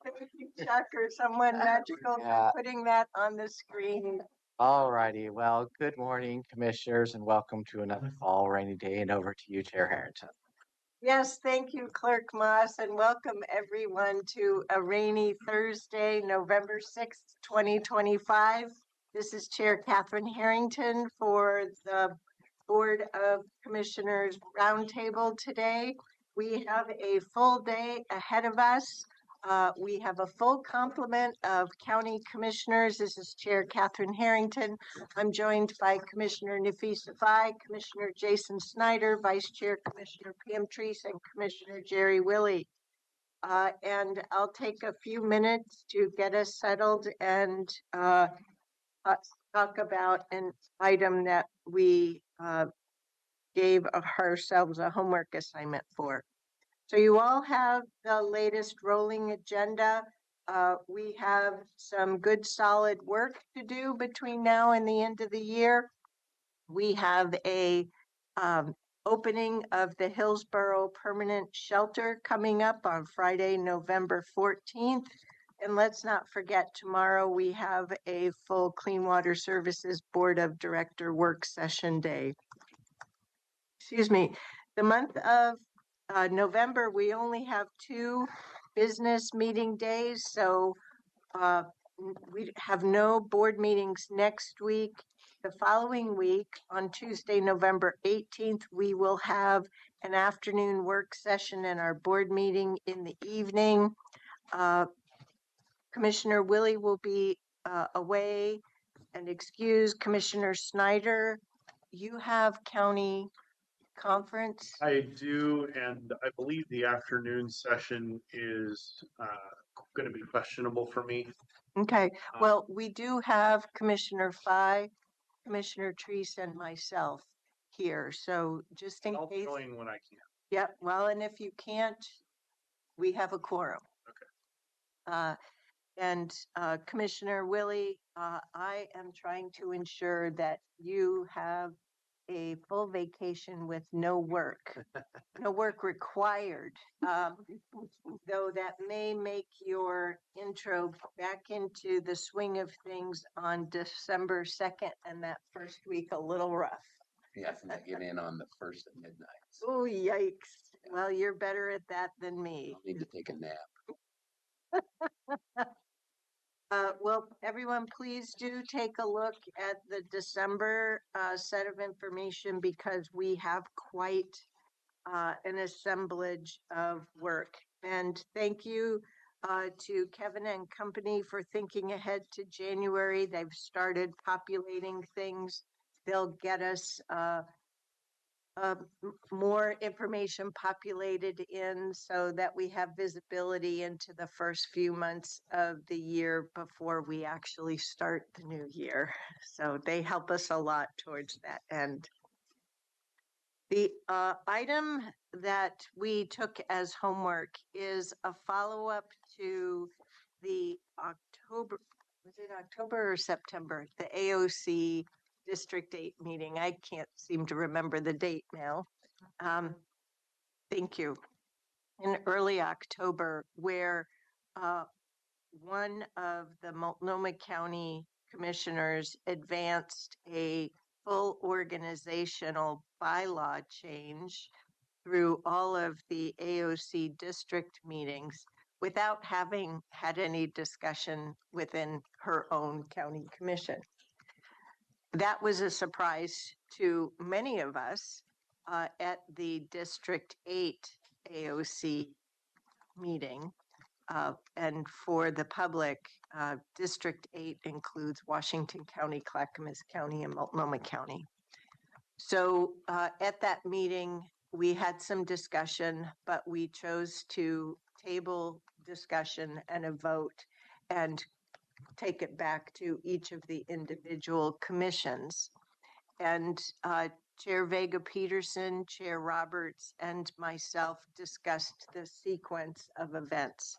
Chuck or someone magical for putting that on the screen. All righty. Well, good morning, commissioners, and welcome to another fall rainy day. And over to you, Chair Harrington. Yes, thank you, Clerk Moss, and welcome everyone to a rainy Thursday, November 6th, 2025. This is Chair Catherine Harrington for the Board of Commissioners Roundtable today. We have a full day ahead of us. We have a full complement of county commissioners. This is Chair Catherine Harrington. I'm joined by Commissioner Nafisa Fai, Commissioner Jason Snyder, Vice Chair Commissioner Pam Treese, and Commissioner Jerry Willey. And I'll take a few minutes to get us settled and talk about an item that we gave ourselves a homework assignment for. So you all have the latest rolling agenda. We have some good solid work to do between now and the end of the year. We have a opening of the Hillsborough Permanent Shelter coming up on Friday, November 14th. And let's not forget, tomorrow we have a full Clean Water Services Board of Director work session day. Excuse me. The month of November, we only have 2 business meeting days, so we have no board meetings next week. The following week, on Tuesday, November 18th, we will have an afternoon work session and our board meeting in the evening. Commissioner Willey will be away and excused. Commissioner Snyder, you have county conference? I do, and I believe the afternoon session is going to be questionable for me. Okay, well, we do have Commissioner Fai, Commissioner Treese, and myself here, so just in I'll case. I'll join when I can. Yep, well, and if you can't, we have a quorum. Okay. And Commissioner Willey, I am trying to ensure that you have a full vacation with no work required, though that may make your intro back into the swing of things on December 2nd and that first week a little rough. Yeah, I get in on the first at midnight. Oh, yikes. Well, you're better at that than me. I'll need to take a nap. Well, everyone, please do take a look at the December set of information because we have quite an assemblage of work. And thank you to Kevin and company for thinking ahead to January. They've started populating things. They'll get us more information populated in so that we have visibility into the first few months of the year before we actually start the new year. So they help us a lot towards that end. The item that we took as homework is a follow-up to the October, was it October or September? The AOC District 8 meeting. I can't seem to remember the date now. Thank you. In early October, where one of the Multnomah County commissioners advanced a full organizational bylaw change through all of the AOC district meetings without having had any discussion within her own county commission. That was a surprise to many of us at the District 8 AOC meeting. And for the public, District 8 includes Washington County, Clackamas County, and Multnomah County. So at that meeting, we had some discussion, but we chose to table discussion and a vote and take it back to each of the individual commissions. And Chair Vega Peterson, Chair Roberts, and myself discussed the sequence of events.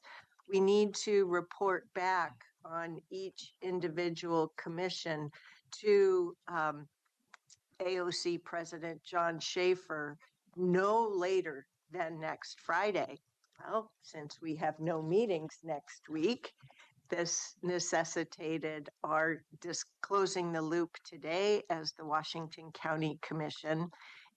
We need to report back on each individual commission to AOC President John Schaefer no later than next Friday. Well, since we have no meetings next week, this necessitated our closing the loop today as the Washington County Commission.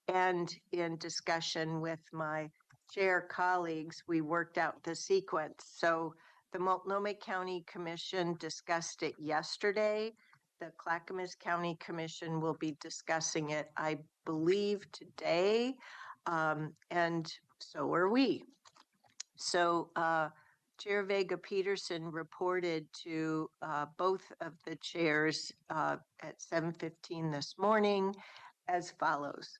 And in discussion with my chair colleagues, we worked out the sequence. So the Multnomah County Commission discussed it yesterday. The Clackamas County Commission will be discussing it, I believe, today. And so are we. So Chair Vega Peterson reported to both of the chairs at 7:15 this morning as follows.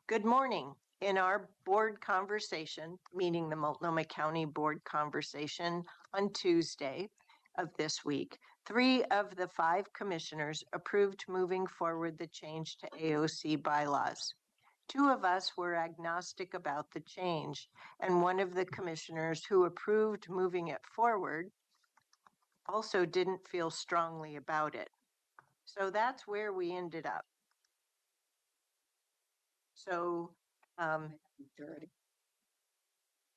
Good morning. In our board conversation, meaning the Multnomah County Board conversation on Tuesday of this week, 3 of the 5 commissioners approved moving forward the change to AOC bylaws. 2 of us were agnostic about the change, and one of the commissioners who approved moving it forward also didn't feel strongly about it. So that's where we ended up. So,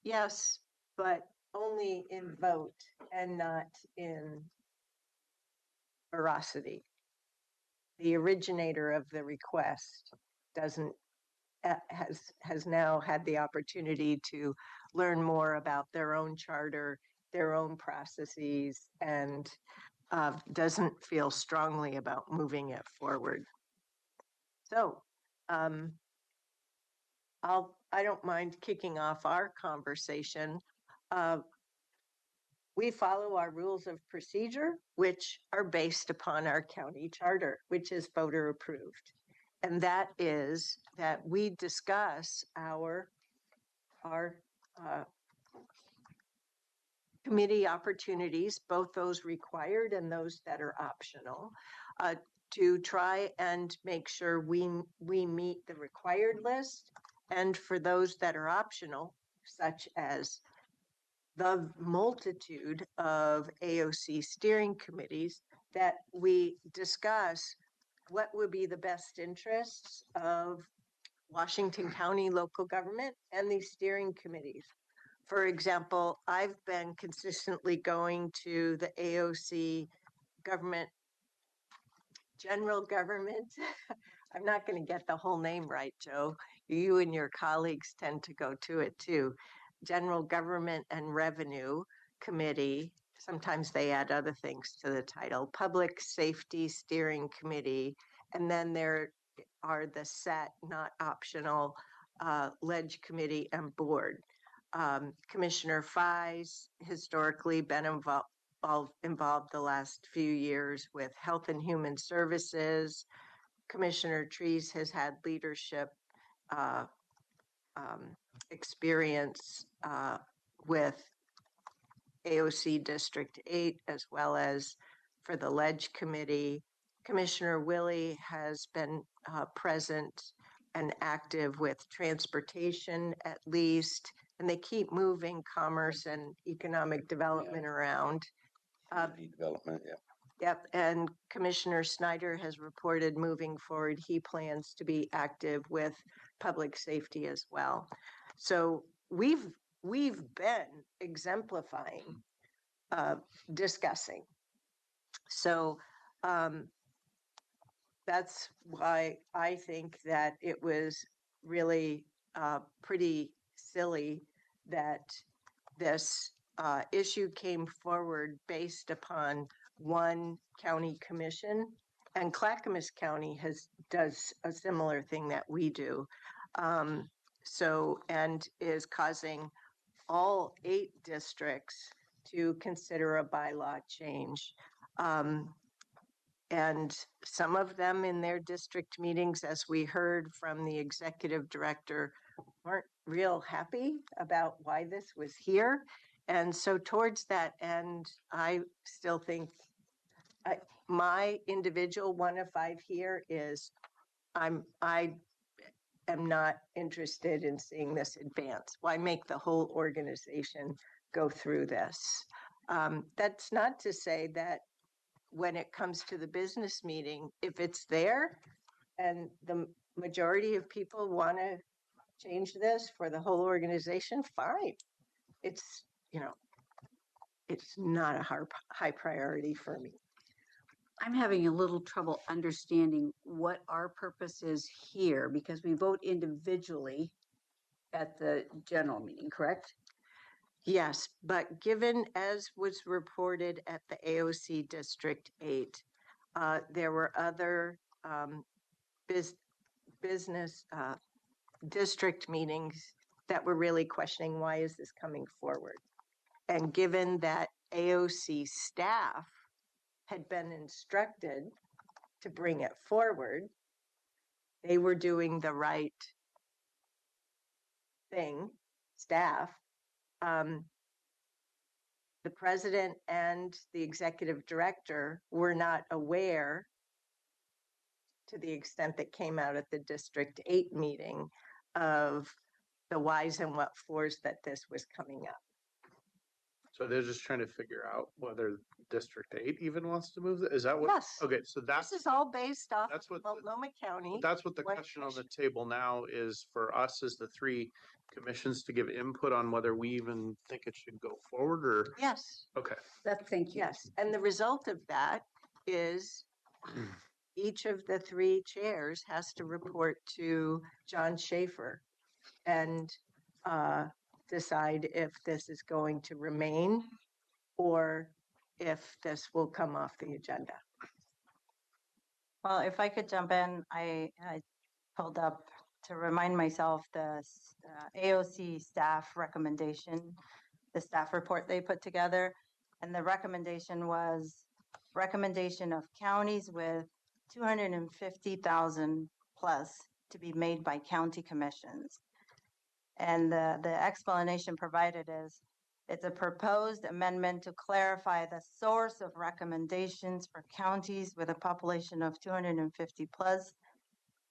yes, but only in vote and not in veracity. The originator of the request doesn't has now had the opportunity to learn more about their own charter, their own processes, and doesn't feel strongly about moving it forward. So I don't mind kicking off our conversation. We follow our rules of procedure, which are based upon our county charter, which is voter approved. And that is that we discuss our committee opportunities, both those required and those that are optional, to try and make sure we meet the required list. And for those that are optional, such as the multitude of AOC steering committees, that we discuss what would be the best interests of Washington County local government and these steering committees. For example, I've been consistently going to the AOC general government. I'm not going to get the whole name right, Joe. You and your colleagues tend to go to it too. General Government and Revenue Committee. Sometimes they add other things to the title. Public Safety Steering Committee. And then there are the set, not optional, Ledge Committee and Board. Commissioner Fai's historically been involved the last few years with Health and Human Services. Commissioner Trees has had leadership experience with AOC District 8 as well as for the Ledge Committee. Commissioner Willie has been present and active with transportation at least, and they keep moving commerce and economic development around. Development, yeah. Yep, and Commissioner Snyder has reported moving forward, he plans to be active with public safety as well. So we've been exemplifying, discussing. So that's why I think that it was really pretty silly that this issue came forward based upon one county commission, and Clackamas County does a similar thing that we do. And is causing all 8 districts to consider a bylaw change. And some of them in their district meetings, as we heard from the executive director, weren't real happy about why this was here. And so towards that end, I still think my individual 1 of 5 here is I am not interested in seeing this advance. Why make the whole organization go through this? That's not to say that when it comes to the business meeting, if it's there and the majority of people want to change this for the whole organization, fine. it's, it's not a high priority for me. I'm having a little trouble understanding what our purpose is here because we vote individually at the general meeting, correct? Yes, but given as was reported at the AOC District 8, there were other business district meetings that were really questioning why is this coming forward? And given that AOC staff had been instructed to bring it forward, they were doing the right thing, staff. The president and the executive director were not aware, to the extent that came out at the District 8 meeting, of the whys and what fors that this was coming up. So they're just trying to figure out whether District 8 even wants to move it? Is that what? Yes. Okay, so This is all based off that's of what Multnomah County. that's what the What question on the table now is for us as the three commissions to give input on whether we even think it should go forward or, Yes, okay. Thank you. yes. And the result of that is each of the three chairs has to report to John Schaefer and decide if this is going to remain or if this will come off the agenda. Well, if I could jump in, I pulled up to remind myself the AOC staff recommendation, the staff report they put together. And the recommendation was recommendation of counties with 250,000 plus to be made by county commissions. And the explanation provided is it's a proposed amendment to clarify the source of recommendations for counties with a population of 250 plus.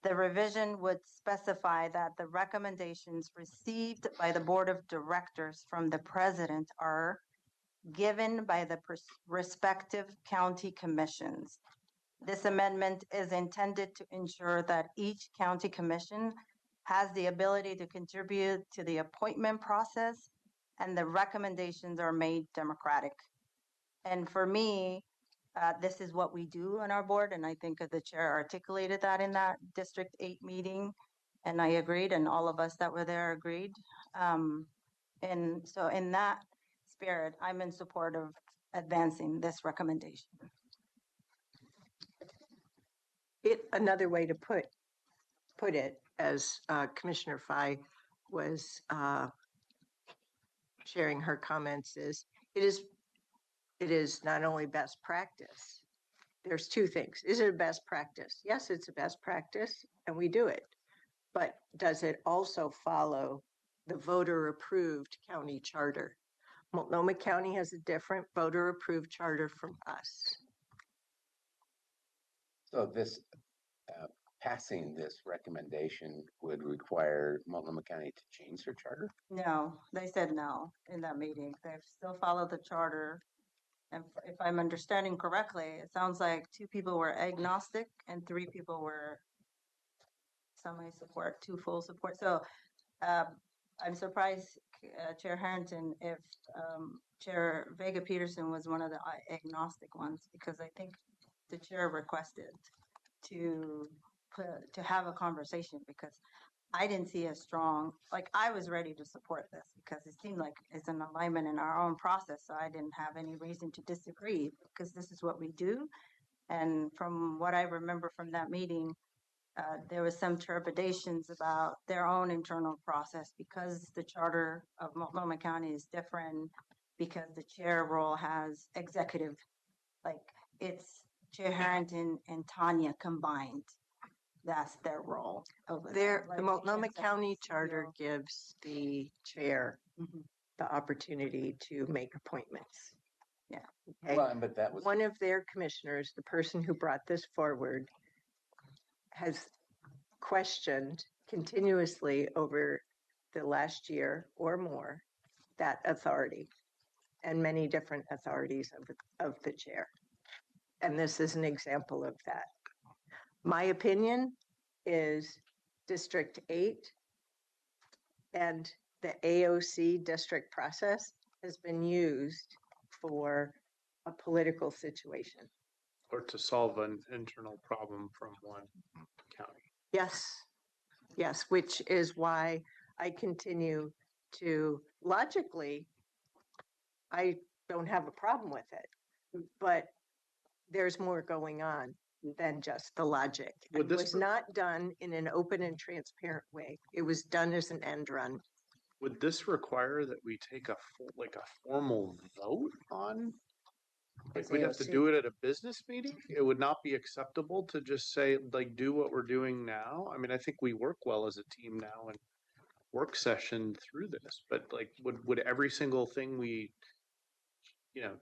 The revision would specify that the recommendations received by the board of directors from the president are given by the respective county commissions. This amendment is intended to ensure that each county commission has the ability to contribute to the appointment process and the recommendations are made democratic. And for me, this is what we do on our board. And I think the chair articulated that in that District 8 meeting. And I agreed, and all of us that were there agreed. And so in that spirit, I'm in support of advancing this recommendation. Another way to put it, as Commissioner Fye was sharing her comments, is it is not only best practice. There's two things. Is it a best practice? Yes, it's a best practice and we do it. But does it also follow the voter approved county charter? Multnomah County has a different voter approved charter from us. So this, passing this recommendation would require Multnomah County to change their charter? No, they said no in that meeting. They've still followed the charter. And if I'm understanding correctly, it sounds like 2 people were agnostic and 3 people were semi-support, 2 full support. So I'm surprised, Chair Harrington, if Chair Vega Peterson was one of the agnostic ones, because I think the chair requested to have a conversation because I didn't see a strong, like I was ready to support this because it seemed like it's an alignment in our own process. So I didn't have any reason to disagree because this is what we do. And from what I remember from that meeting, there was some trepidations about their own internal process because the charter of Multnomah County is different because the chair role has executive, like it's Chair Harrington and Tanya combined. That's their role over there. The Multnomah County Charter gives the chair the opportunity to make appointments. Yeah. Okay. Well, but that was One of their commissioners, the person who brought this forward, has questioned continuously over the last year or more that authority and many different authorities of the chair. And this is an example of that. My opinion is District 8 and the AOC district process has been used for a political situation. Or to solve an internal problem from one county. Yes, yes, which is why I continue to logically, I don't have a problem with it, but there's more going on than just the logic. Would It this was be- not done in an open and transparent way. It was done as an end run. Would this require that we take a formal vote on? Like As we'd have to AOC. do it at a business meeting? It would not be acceptable to just say, like, do what we're doing now? I mean, I think we work well as a team now and work session through this, but like, would every single thing we,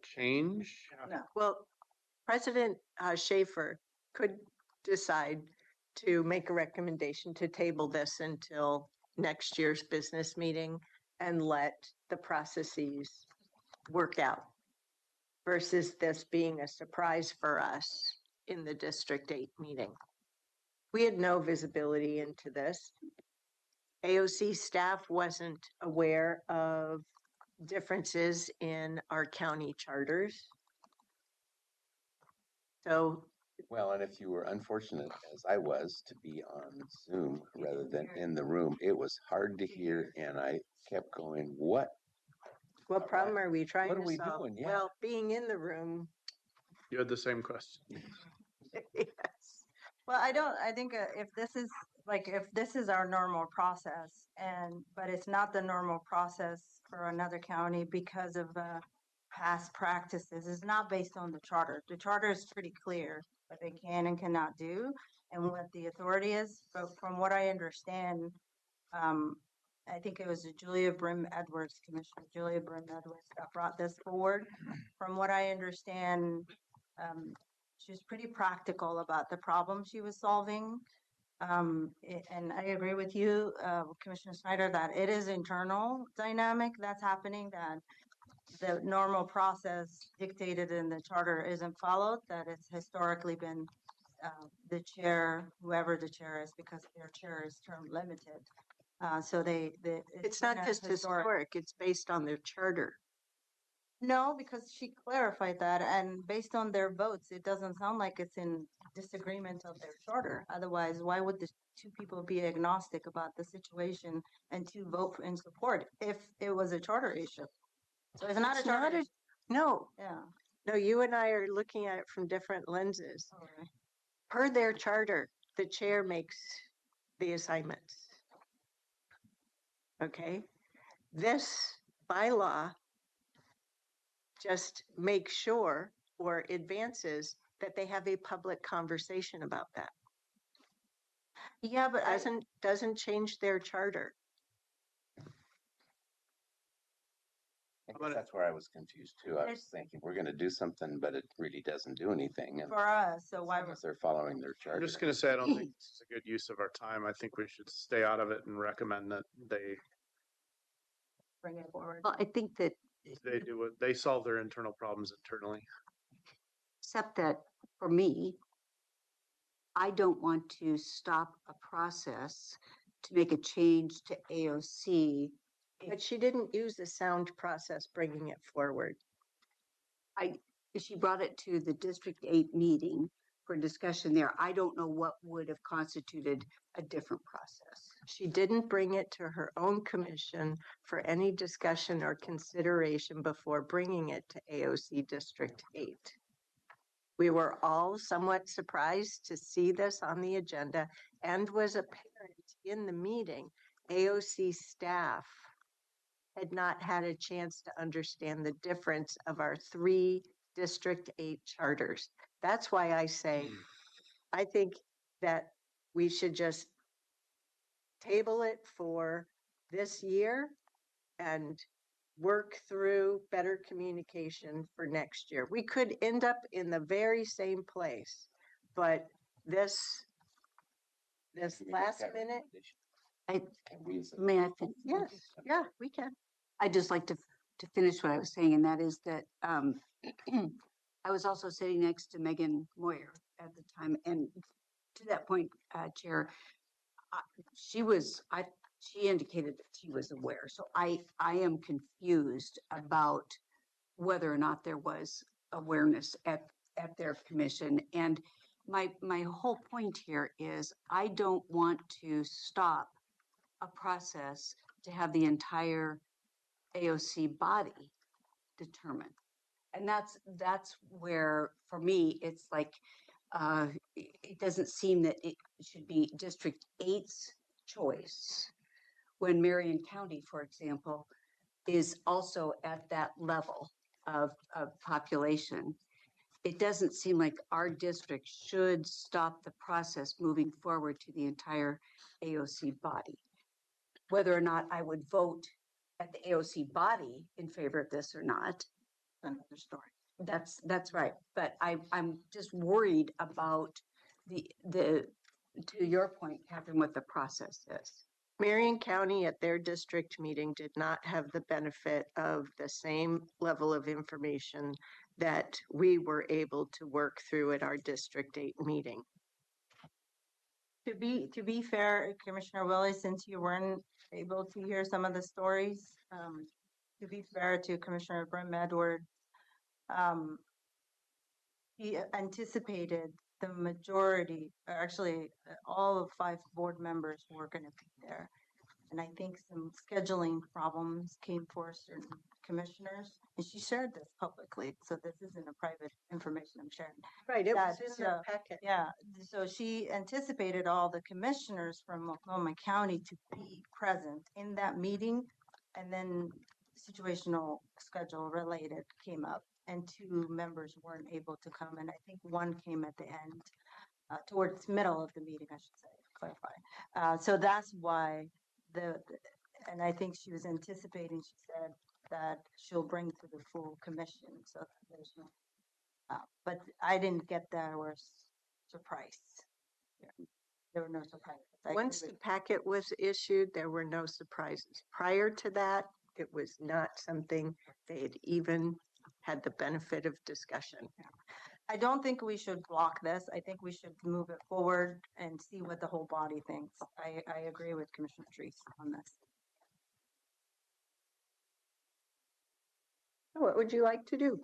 change? No. Well, President Schaefer could decide to make a recommendation to table this until next year's business meeting and let the processes work out versus this being a surprise for us in the District 8 meeting. We had no visibility into this. AOC staff wasn't aware of differences in our county charters. So Well, and if you were unfortunate, as I was, to be on Zoom rather than in the room, it was hard to hear, and I kept going, what? what problem are we trying What are to we solve? doing? Yeah. Well, being in the room, You had the same question. yes. Well, I think if this is our normal process but it's not the normal process for another county because of past practices, it's not based on the charter. The charter is pretty clear what they can and cannot do and what the authority is. But from what I understand, I think it was Julia Brim Edwards, Commissioner Julia Brim Edwards, that brought this forward. From what I understand, she was pretty practical about the problem she was solving. And I agree with you, Commissioner Snyder, that it is internal dynamic that's happening, that the normal process dictated in the charter isn't followed, that it's historically been the chair, whoever the chair is, because their chair is term limited. So It's not been a just historic, it's based on their charter. No, because she clarified that, and based on their votes, it doesn't sound like it's in disagreement of their charter. Otherwise, why would the two people be agnostic about the situation and to vote in support if it was a charter issue? So it's not a It's charter not a- issue. No, Yeah. no, you and I are looking at it from different lenses. Okay. Per their charter, the chair makes the assignments. Okay? This bylaw just makes sure or advances that they have a public conversation about that. Yeah, but Doesn't change their charter. I guess gonna- that's where I was confused too. I was It's- thinking, we're gonna do something, but it really doesn't do anything. And for us, so why unless they're following their I'm charter. just gonna say, I don't think this is a good use of our time. I think we should stay out of it and recommend that they bring it forward? Well, I think that do what, they solve their internal problems internally. except that for me, I don't want to stop a process to make a change to AOC. But she didn't use a sound process bringing it forward. She brought it to the District 8 meeting for discussion there. I don't know what would have constituted a different process. She didn't bring it to her own commission for any discussion or consideration before bringing it to AOC District 8. We were all somewhat surprised to see this on the agenda and was apparent in the meeting. AOC staff had not had a chance to understand the difference of our 3 District 8 charters. That's why I say, I think that we should just table it for this year and work through better communication for next year. We could end up in the very same place, but this Can we make last that minute, recommendation? I, Can we as a- may I finish? yes, yeah, we can. I'd just like to finish what I was saying, and that is that I was also sitting next to Megan Moyer at the time, and to that point, Chair, she was she indicated that she was aware. So I am confused about whether or not there was awareness at their commission. And my whole point here is I don't want to stop a process to have the entire AOC body determine. And that's where, for me, it's like, it doesn't seem that it should be District 8's choice when Marion County, for example, is also at that level of population. It doesn't seem like our district should stop the process moving forward to the entire AOC body. Whether or not I would vote at the AOC body in favor of this or not, Another story. that's right. But I'm just worried about the to your point, Catherine, what the process is. Marion County at their district meeting did not have the benefit of the same level of information that we were able to work through at our District 8 meeting. To be fair, Commissioner Willie, since you weren't able to hear some of the stories, to be fair to Commissioner Brim Edwards, he anticipated the majority, or actually all of 5 board members were going to be there. And I think some scheduling problems came for certain commissioners, and she shared this publicly. So this isn't a private information I'm sharing. Right, it was That's, in the packet. Yeah, so she anticipated all the commissioners from Multnomah County to be present in that meeting, and then situational schedule related came up, and 2 members weren't able to come, and I think 1 came at the end, towards middle of the meeting, I should say, clarify. So that's why and I think she was anticipating, she said, that she'll bring to the full commission, so that there's no, but I didn't get that, I was surprised. There were no surprises. I agree Once with the packet was issued, there were no surprises. Prior to that, it was not something they had even had the benefit of discussion. I don't think we should block this. I think we should move it forward and see what the whole body thinks. I agree with Commissioner Treese on this. What would you like to do?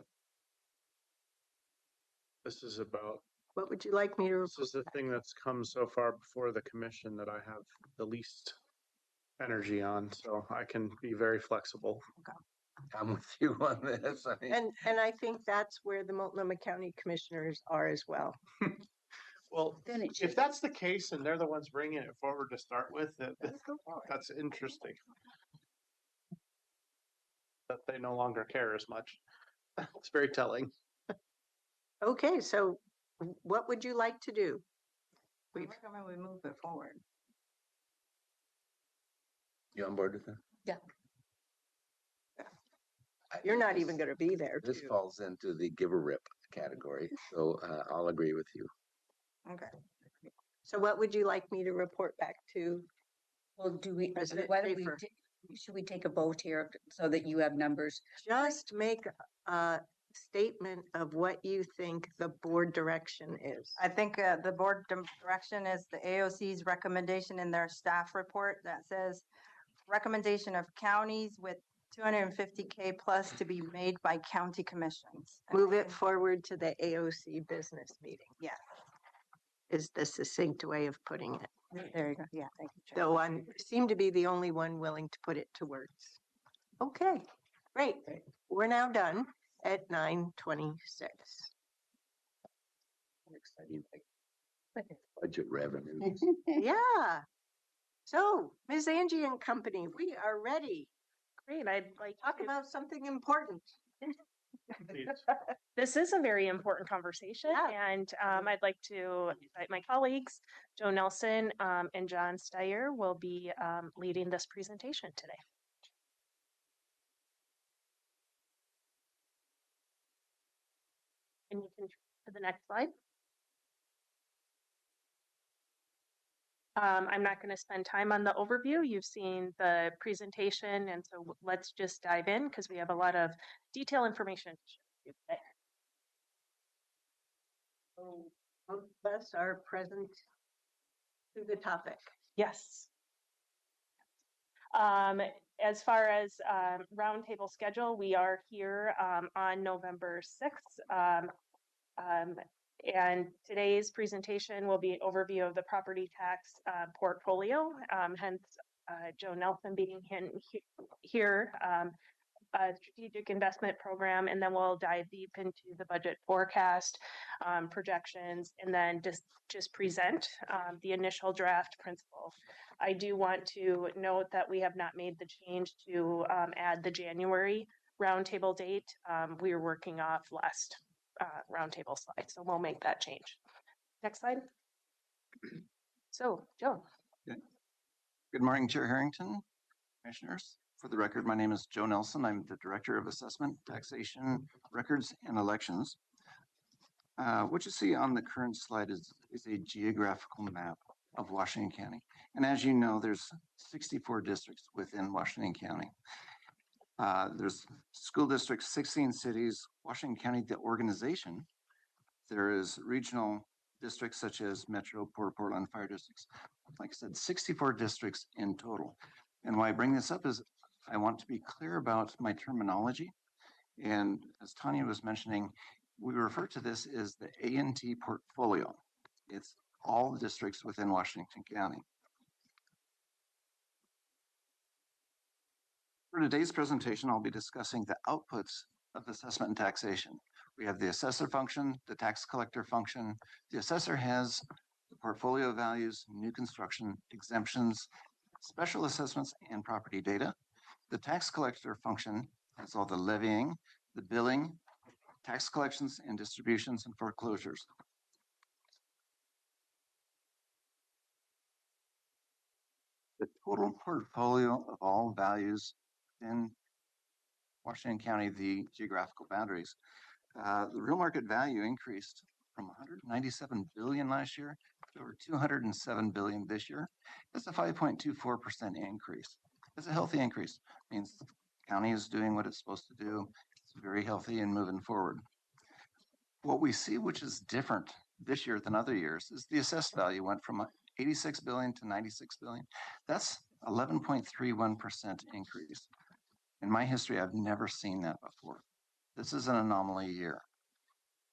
This is about, What would you like me to this is the thing that's come so far before the commission that I have the least energy on, so I can be very flexible. I'm with you on this. I mean, And I think that's where the Multnomah County Commissioners are as well. Well, Then it if should, that's the case and they're the ones bringing it forward to start with, that's interesting. That they no longer care as much. It's very telling. Okay, so what would you like to do? I recommend we move it forward. you on board with that? Yeah. You're think not this- even going to be there. This too. falls into the give a rip category, so I'll agree with you. Okay. So what would you like me to report back to? well, President why don't Schaefer. should we take a vote here so that you have numbers? Just make a statement of what you think the board direction is. I think the board direction is the AOC's recommendation in their staff report that says recommendation of counties with 250K plus to be made by county commissions. And Move I it think- forward to the AOC business meeting. Yeah. Is the succinct way of putting it. There you go. Yeah, thank you. Chair. Though I seem to be the only one willing to put it to words. Okay, great. We're now done at 9:26. Exciting, like budget revenues. Yeah. So, Ms. Angie and company, we are ready. Great. I'd like Talk to, about something important. this is a very important conversation, Yeah. and I'd like to invite my colleagues, Joe Nelson and John Steyer will be leading this presentation today. And you can to the next slide. I'm not going to spend time on the overview. You've seen the presentation, and so let's just dive in because we have a lot of detailed information to share with you today. So, both of us are present to the topic. Yes. As far as roundtable schedule, we are here on November 6th. And today's presentation will be an overview of the property tax portfolio, hence Joe Nelson being here, strategic investment program, and then we'll dive deep into the budget forecast, projections, and then just present the initial draft principle. I do want to note that we have not made the change to add the January roundtable date. We were working off last roundtable slide, so we'll make that change. Next slide. So, Joe. Good morning, Chair Harrington, Commissioners. For the record, my name is Joe Nelson. I'm the Director of Assessment, Taxation, Records, and Elections. What you see on the current slide is a geographical map of Washington County. And as you know, there's 64 districts within Washington County. There's school districts, 16 cities, Washington County, the organization. There is regional districts such as Metro, Port Portland, Fire Districts. Like I said, 64 districts in total. And why I bring this up is I want to be clear about my terminology. And as Tanya was mentioning, we refer to this as the A&T portfolio. It's all districts within Washington County. For today's presentation, I'll be discussing the outputs of assessment and taxation. We have the assessor function, the tax collector function. The assessor has the portfolio values, new construction, exemptions, special assessments, and property data. The tax collector function has all the levying, the billing, tax collections and distributions and foreclosures. The total portfolio of all values in Washington County, the geographical boundaries, the real market value increased from 197 billion last year to over 207 billion this year. That's a 5.24% increase. It's a healthy increase. It means the county is doing what it's supposed to do. It's very healthy and moving forward. What we see, which is different this year than other years, is the assessed value went from 86 billion to 96 billion. That's 11.31% increase. In my history, I've never seen that before. This is an anomaly year.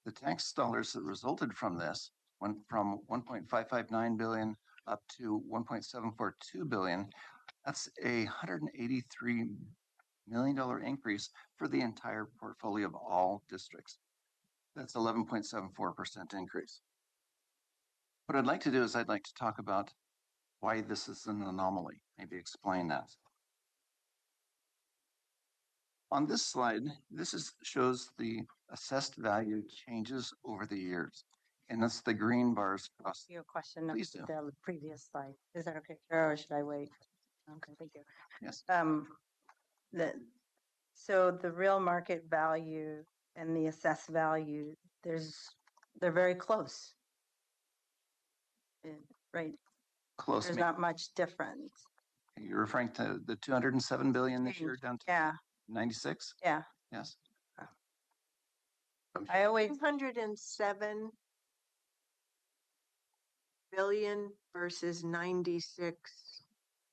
The tax dollars that resulted from this went from 1.559 billion up to 1.742 billion. That's a $183 million increase for the entire portfolio of all districts. That's 11.74% increase. What I'd like to do is I'd like to talk about why this is an anomaly, maybe explain that. On this slide, shows the assessed value changes over the years, and that's the green bars across. Your question of Please do. the previous slide. Is that okay, Kara, or should I wait? Okay, thank you. Yes. So the real market value and the assessed value, they're very close. Right? Close. There's not much difference. You're referring to the 207 billion this year down to Yeah. 96? Yeah. Yes. I always 207 billion versus 96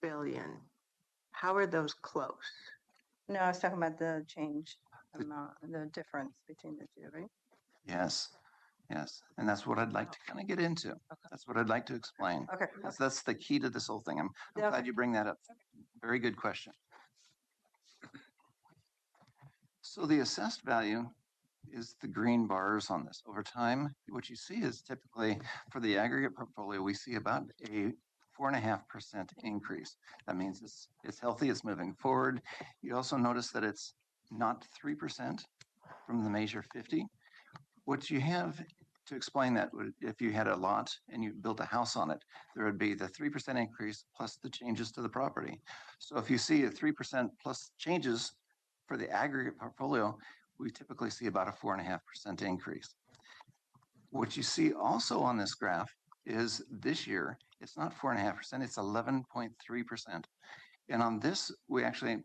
billion. How are those close? No, I was talking about the change amount, the difference between the two, right? Yes. Yes. And that's what I'd like to kind of get into. Okay. That's what I'd like to explain. Okay. That's the key to this whole thing. I'm Okay. glad you bring that up. Very good question. So the assessed value is the green bars on this. Over time, what you see is typically for the aggregate portfolio, we see about a 4.5% increase. That means it's healthy, it's moving forward. You also notice that it's not 3% from the measure 50. What you have to explain that, if you had a lot and you built a house on it, there would be the 3% increase plus the changes to the property. So if you see a 3% plus changes for the aggregate portfolio, we typically see about a 4.5% increase. What you see also on this graph is this year, it's not 4.5%, it's 11.3%. And on this, we actually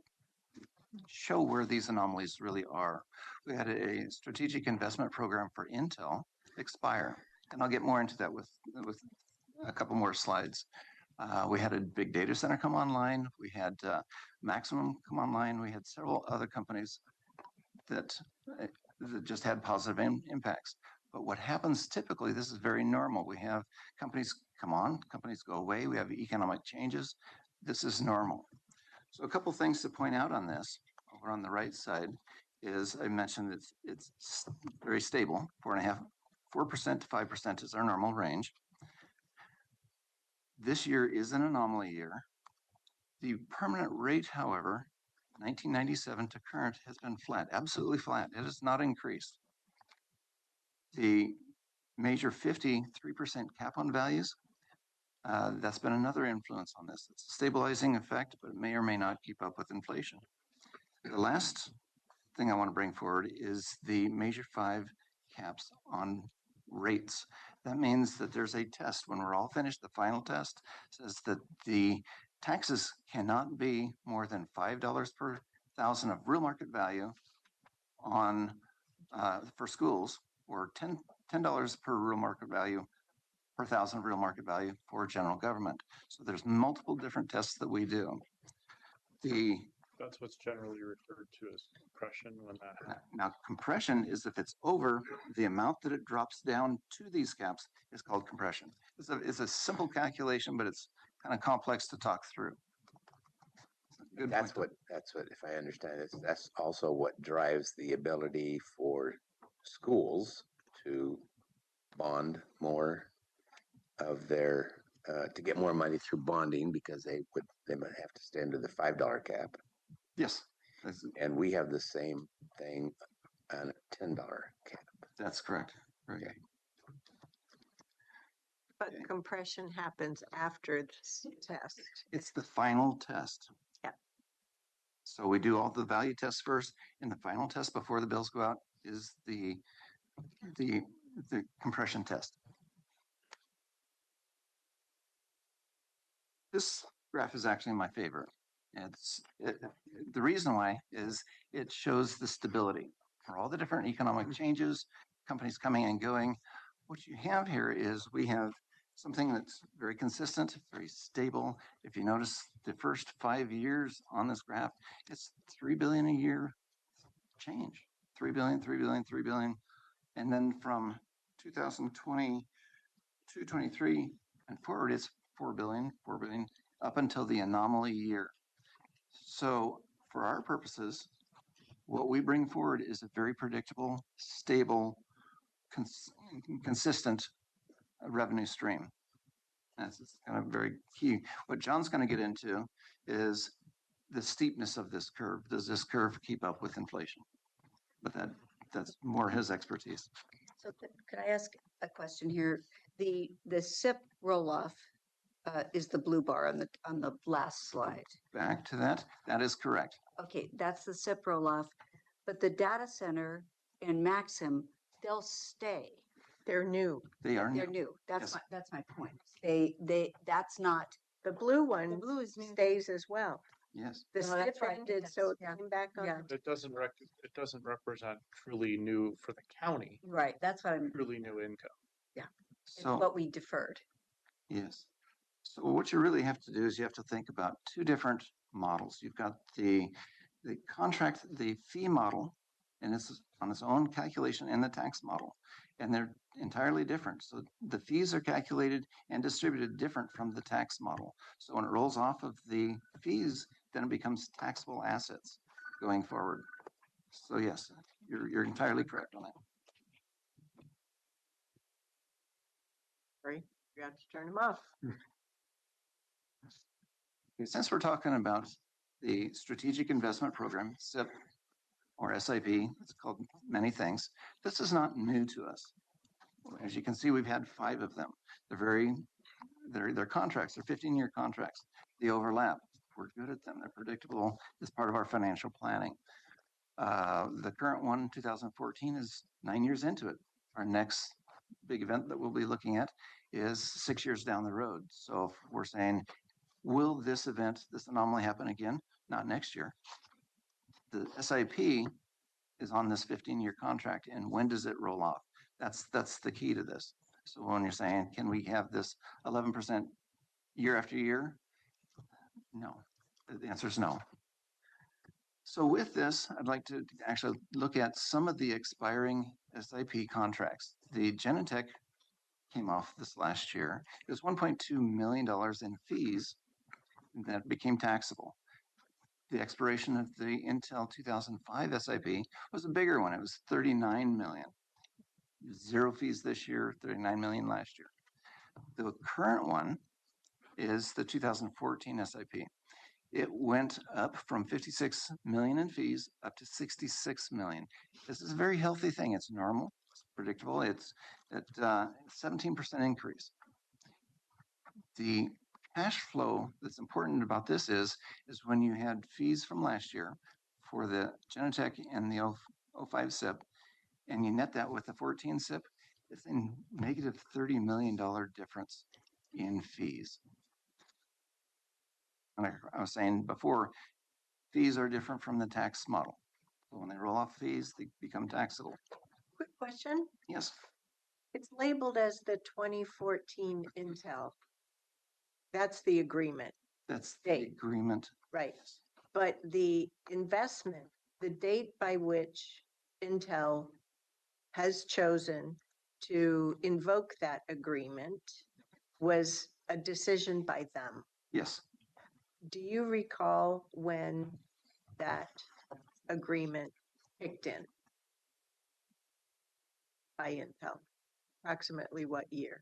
show where these anomalies really are. We had a strategic investment program for Intel expire, and I'll get more into that with a couple more slides. We had a big data center come online. We had Maximum come online. We had several other companies that, that just had positive impacts. But what happens typically, this is very normal. We have companies come on, companies go away. We have economic changes. This is normal. So a couple things to point out on this. Over on the right side is I mentioned it's very stable, 4% to 5% is our normal range. This year is an anomaly year. The permanent rate, however, 1997 to current has been flat, absolutely flat. It has not increased. The major 50, 3% cap on values, that's been another influence on this. It's a stabilizing effect, but it may or may not keep up with inflation. The last thing I want to bring forward is the major 5 caps on rates. That means that there's a test when we're all finished. The final test says that the taxes cannot be more than $5 per thousand of real market value on for schools, or $10 per real market value per thousand of real market value for general government. So there's multiple different tests that we do. That's what's generally referred to as compression when that happens. Now, compression is if it's over the amount that it drops down to these caps is called compression. It's a simple calculation, but it's kind of complex to talk through. That's what, if I understand it, that's also what drives the ability for schools to bond more of their, to get more money through bonding, because they might have to stay under the $5 cap. Yes. And we have the same thing on a $10 cap. That's correct. Right. Okay. But compression happens after this test. It's the final test. Yeah. So we do all the value tests first, and the final test before the bills go out is the compression test. This graph is actually my favorite. The reason why is it shows the stability for all the different economic changes, companies coming and going. What you have here is we have something that's very consistent, very stable. If you notice the first 5 years on this graph, it's $3 billion a year change, 3 billion, 3 billion, 3 billion. And then from 2022, 23 and forward, it's 4 billion, 4 billion, up until the anomaly year. So for our purposes, what we bring forward is a very predictable, stable, consistent revenue stream. That's kind of very key. What John's going to get into is the steepness of this curve. Does this curve keep up with inflation? But that's more his expertise. So could I ask a question here? The SIP roll-off is the blue bar on the last slide. Back to that. That is correct. Okay, that's the SIP roll-off, but the data center and Maxim, they'll stay. They're new. They're new. Yes. That's my point. That's not. The blue one The blue is new. stays as well. Yes. The No, SIP that's right. ended, Yes, so it yeah. came back on. Yeah. It doesn't represent truly new for the county, Right, that's what I'm, truly new income. it's So what we deferred. yes. So what you really have to do is you have to think about 2 different models. You've got the contract, the fee model, and it's on its own calculation, and the tax model, and they're entirely different. So the fees are calculated and distributed different from the tax model. So when it rolls off of the fees, then it becomes taxable assets going forward. So yes, you're entirely correct on that. Sorry, you have to turn them off. Since we're talking about the Strategic Investment Program, SIP, or SIP, it's called many things, this is not new to us. As you can see, we've had 5 of them. They're contracts, they're 15-year contracts. They overlap. We're good at them. They're predictable as part of our financial planning. The current one, 2014, is 9 years into it. Our next big event that we'll be looking at is 6 years down the road. So if we're saying, will this event, this anomaly happen again? Not next year. The SIP is on this 15-year contract, and when does it roll off? That's the key to this. So when you're saying, can we have this 11% year after year? No. The answer is no. So with this, I'd like to actually look at some of the expiring SIP contracts. The Genentech came off this last year. It was $1.2 million in fees that became taxable. The expiration of the Intel 2005 SIP was a bigger one. It was 39 million. Zero fees this year, 39 million last year. The current one is the 2014 SIP. It went up from 56 million in fees up to 66 million. This is a very healthy thing. It's normal, it's predictable. It's at 17% increase. The cash flow that's important about this is when you had fees from last year for the Genentech and the 05 SIP, and you net that with the 14 SIP, it's a negative $30 million difference in fees. And I was saying before, fees are different from the tax model. So when they roll off fees, they become taxable. Quick question. Yes, It's labeled as the 2014 Intel. That's the agreement, that's the Date. agreement. right? But the investment, the date by which Intel has chosen to invoke that agreement was a decision by them. Yes, Do you recall when that agreement kicked in by Intel? Approximately what year?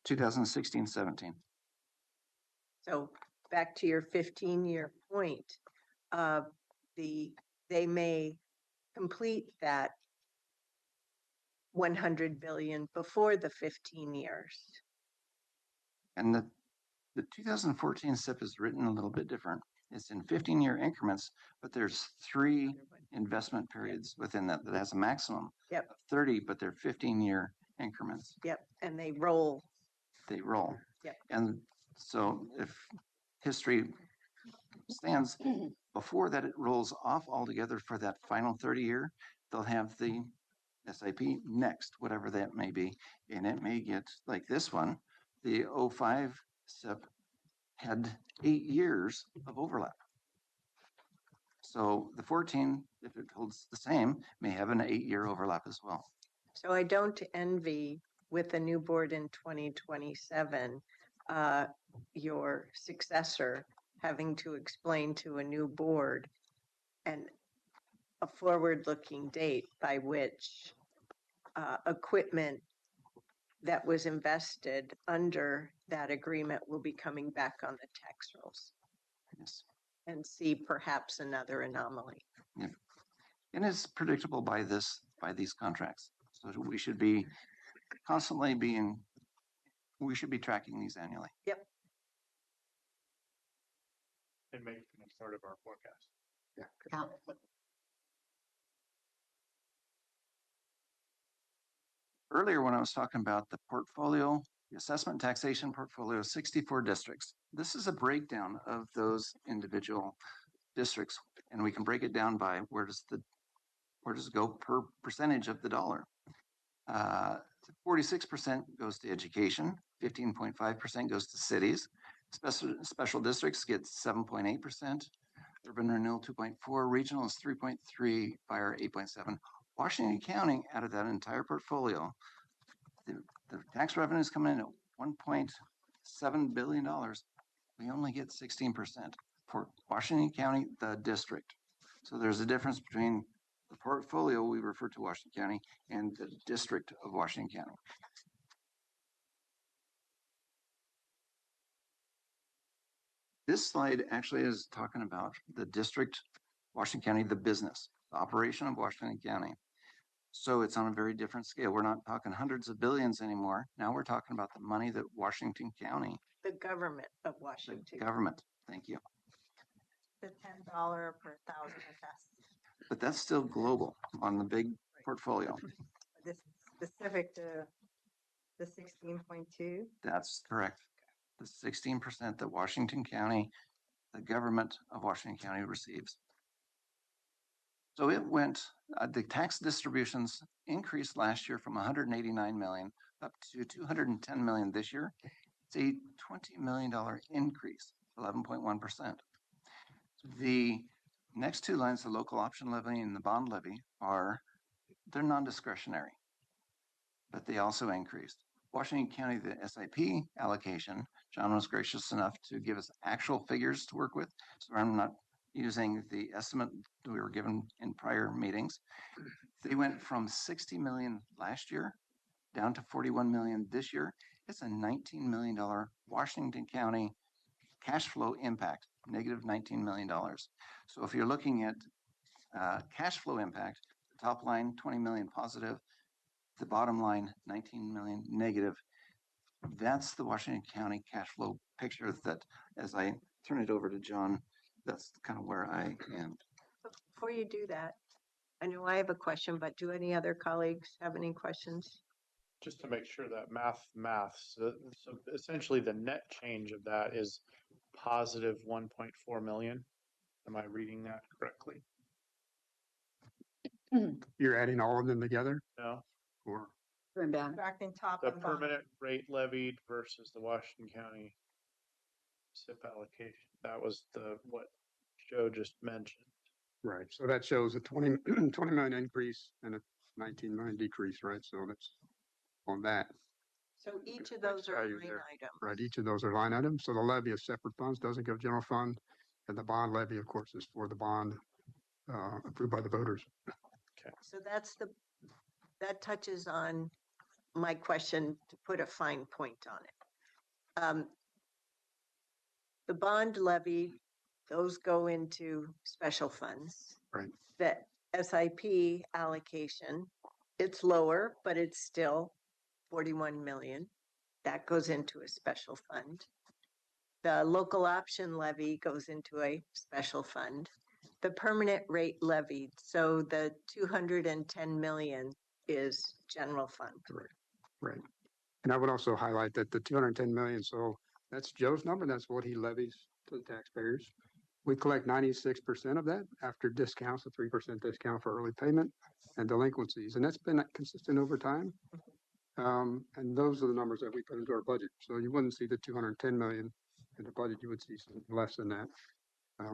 2016-17. So back to your 15-year point, they may complete that 100 billion before the 15 years. And the 2014 SIP is written a little bit different. It's in 15-year increments, but there's 3 investment periods within that has a maximum Yep. of 30, but they're 15-year increments. Yep, and they roll. They roll. Yep. And so if history stands, before that it rolls off altogether for that final 30 year, they'll have the SIP next, whatever that may be. And it may get like this one, the 05 SIP had 8 years of overlap. So the 14, if it holds the same, may have an 8-year overlap as well. So I don't envy with a new board in 2027, your successor having to explain to a new board and a forward-looking date by which equipment that was invested under that agreement will be coming back on the tax rolls Yes. and see perhaps another anomaly. And it's predictable by these contracts. So we should be constantly we should be tracking these annually. Yep. And make them part of our forecast. Yeah. Earlier, when I was talking about the portfolio, the assessment taxation portfolio, 64 districts. This is a breakdown of those individual districts, and we can break it down by where does it go per percentage of the dollar. 46% goes to education, 15.5% goes to cities. Special districts get 7.8%, urban renewal 2.4%, regional is 3.3%, fire 8.7%. Washington County, out of that entire portfolio, the tax revenue is coming in at $1.7 billion. We only get 16% for Washington County, the district. So there's a difference between the portfolio we refer to Washington County and the district of Washington County. This slide actually is talking about the district, Washington County, the business, the operation of Washington County. So it's on a very different scale. We're not talking hundreds of billions anymore. Now we're talking about the money that Washington County, The government of the Washington. government, thank you. The $10 per thousand assessed. But that's still global on the big portfolio. This is specific to the 16.2. That's correct. The 16% that Washington County, the government of Washington County receives. So it went, the tax distributions increased last year from 189 million up to 210 million this year. It's a $20 million increase, 11.1%. The next two lines, the local option levy and the bond levy, they're non-discretionary, but they also increased. Washington County, the SIP allocation, John was gracious enough to give us actual figures to work with. So I'm not using the estimate that we were given in prior meetings. They went from 60 million last year down to 41 million this year. It's a $19 million Washington County cash flow impact, negative $19 million. So if you're looking at cash flow impact, the top line 20 million positive, the bottom line 19 million negative. That's the Washington County cash flow picture that, as I turn it over to John, that's kind of where I am. Before you do that, I know I have a question, but do any other colleagues have any questions? Just to make sure that math. So essentially the net change of that is positive 1.4 million. Am I reading that correctly? You're adding all of them together, No? or Subtracting top The and bottom. permanent rate levied versus the Washington County SIP allocation. That was what Joe just mentioned. right? So that shows a 20 million increase and a 19 million decrease, right? So that's on that, So each of those are value line there. items. right? Each of those are line items. So the levy of separate funds doesn't go general fund, and the bond levy, of course, is for the bond approved by the voters. So that touches on my question to put a fine point on it. The bond levy, those go into special funds. Right. The SIP allocation, it's lower, but it's still 41 million. That goes into a special fund. The local option levy goes into a special fund. The permanent rate levied, so the 210 million is general fund. Right. And I would also highlight that the 210 million, so that's Joe's number. That's what he levies to the taxpayers. We collect 96% of that after discounts, a 3% discount for early payment and delinquencies. And that's been consistent over time. And those are the numbers that we put into our budget. So you wouldn't see the 210 million in the budget. You would see something less than that.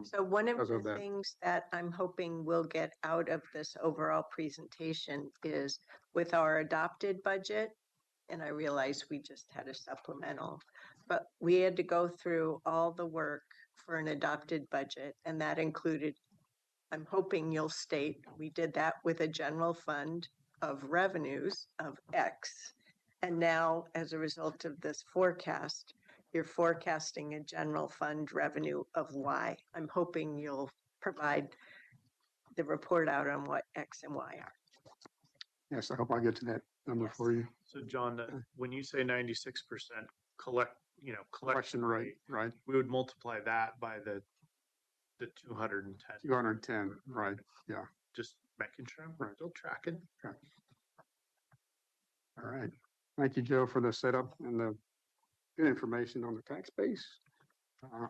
So one of because of the that. things that I'm hoping we'll get out of this overall presentation is with our adopted budget, and I realize we just had a supplemental, but we had to go through all the work for an adopted budget, and that included, I'm hoping you'll state, we did that with a general fund of revenues of X. And now, as a result of this forecast, you're forecasting a general fund revenue of Y. I'm hoping you'll provide the report out on what X and Y are. Yes, I hope I get to that number Yes. for you. So John, when you say 96% collection Collection rate, right? we would multiply that by the 210. 210, right? Yeah. Just making sure I'm Right. still tracking. All right. Thank you, Joe, for the setup and the good information on the tax base.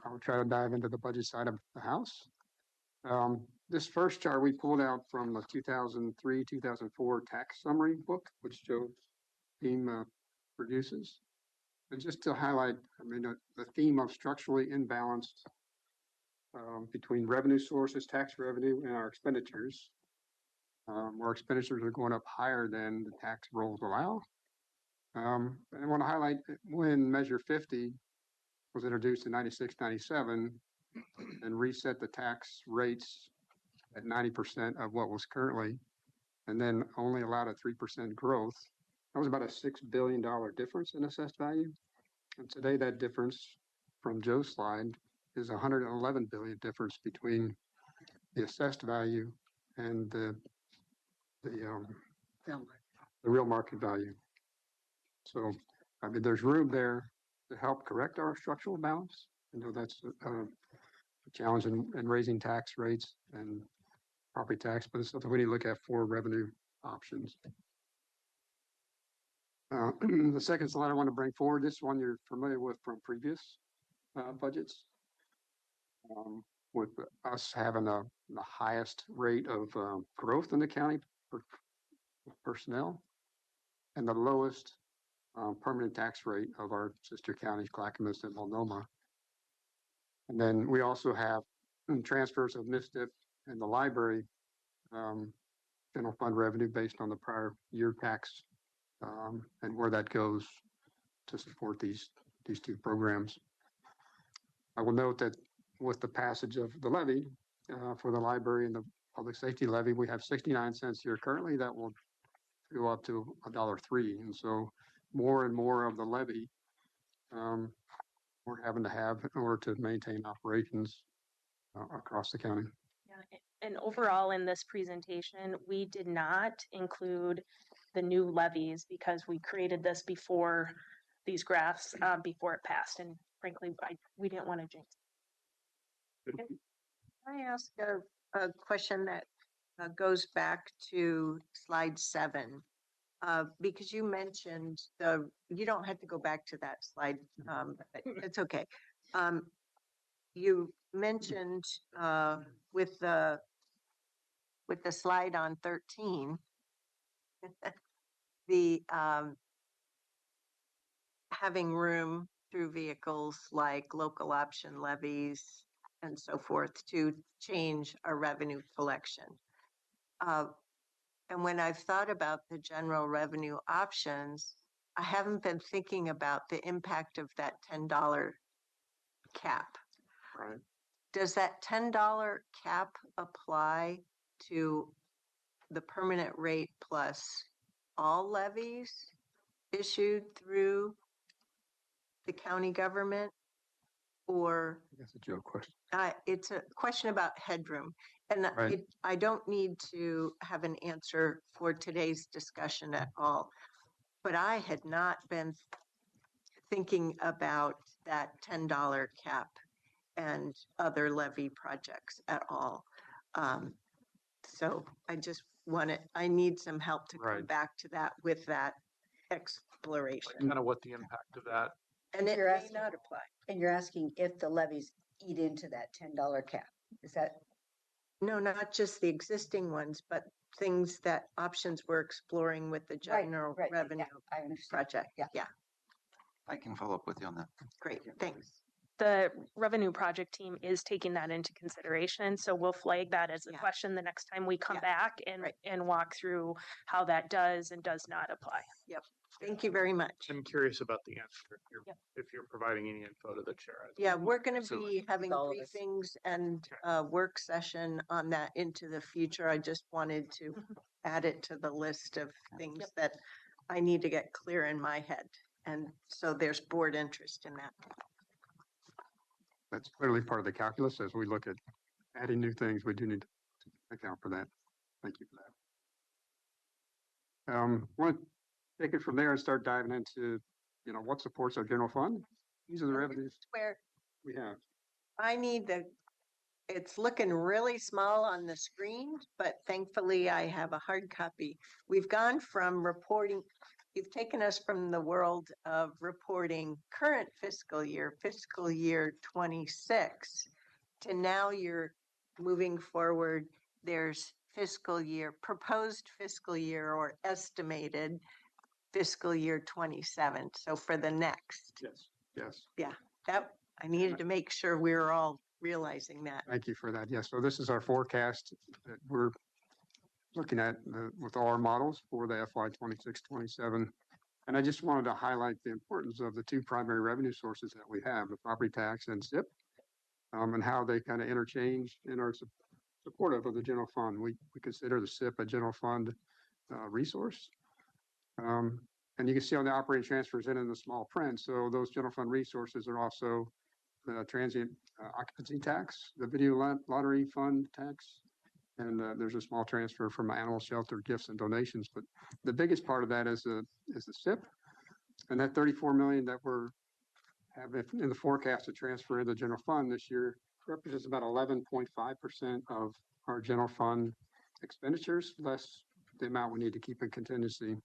I'll try to dive into the budget side of the house. This first chart we pulled out from the 2003, 2004 tax summary book, which Joe's team produces. And just to highlight, the theme of structurally imbalanced between revenue sources, tax revenue, and our expenditures. Our expenditures are going up higher than the tax rolls allow. And I want to highlight when Measure 50 was introduced in 96, 97 and reset the tax rates at 90% of what was currently, and then only allowed a 3% growth. That was about a $6 billion difference in assessed value. And today that difference from Joe's slide is 111 billion difference between the assessed value and the real market value. So, there's room there to help correct our structural balance. I know that's a challenge in raising tax rates and property tax, but it's something we need to look at for revenue options. The second slide I want to bring forward, this one you're familiar with from previous budgets. With us having the highest rate of growth in the county for personnel and the lowest permanent tax rate of our sister counties, Clackamas and Multnomah. And then we also have transfers of MISTIP and the library general fund revenue based on the prior year tax and where that goes to support these two programs. I will note that with the passage of the levy for the library and the public safety levy, we have 69 cents here currently. That will go up to $1.03. And so more and more of the levy we're having to have in order to maintain operations across the county. Yeah, and overall in this presentation, we did not include the new levies because we created this before these graphs, before it passed. And frankly, we didn't want to jinx. Can I ask a question that goes back to slide 7? Because you mentioned you don't have to go back to that slide, but it's okay. You mentioned with the slide on 13, the having room through vehicles like local option levies and so forth to change our revenue collection. And when I've thought about the general revenue options, I haven't been thinking about the impact of that $10 cap. Right. Does that $10 cap apply to the permanent rate plus all levies issued through the county government? Or That's a joke question. it's a question about headroom. And Right. I don't need to have an answer for today's discussion at all. But I had not been thinking about that $10 cap and other levy projects at all. So I need some help to come Right. back to that with that exploration. Kind of what the impact of that. And it You're may asking- not apply. And you're asking if the levies eat into that $10 cap. Is that, No, not just the existing ones, but things that options we're exploring with the general right, yeah, revenue I understand. project. Yeah. Yeah, I can follow up with you on that. great, thanks. The revenue project team is taking that into consideration. So we'll flag that as a Yeah. question the next time we come Yeah. back and, Right. and walk through how that does and does not apply. Thank you very much. I'm curious about the answer Yep. if you're providing any info to the chair. Yeah, we're going to Absolutely. be having all of us. briefings and work session on that into the future. I just wanted to add it to the list of things Yep. that I need to get clear in my head. And so there's board interest in that. That's clearly part of the calculus as we look at adding new things. We do need to account for that. Thank you for that. Want to take it from there and start diving into, what supports our general fund. These are the revenues Where we have. I need it's looking really small on the screen, but thankfully I have a hard copy. We've gone from reporting, you've taken us from the world of reporting current fiscal year 26, to now you're moving forward. There's proposed fiscal year or estimated fiscal year 27. So for the next, Yes. that I needed to make sure we were all realizing that. Thank you for that. Yes. So this is our forecast that we're looking at with all our models for the FY 26-27. And I just wanted to highlight the importance of the two primary revenue sources that we have, the property tax and SIP, and how they kind of interchange and are supportive of the general fund. We consider the SIP a general fund resource. And you can see on the operating transfers in the small print. So those general fund resources are also the transient occupancy tax, the video lottery fund tax, and there's a small transfer from animal shelter gifts and donations. But the biggest part of that is the SIP, and that 34 million that we're having in the forecast to transfer into the general fund this year represents about 11.5% of our general fund expenditures, less the amount we need to keep in contingency.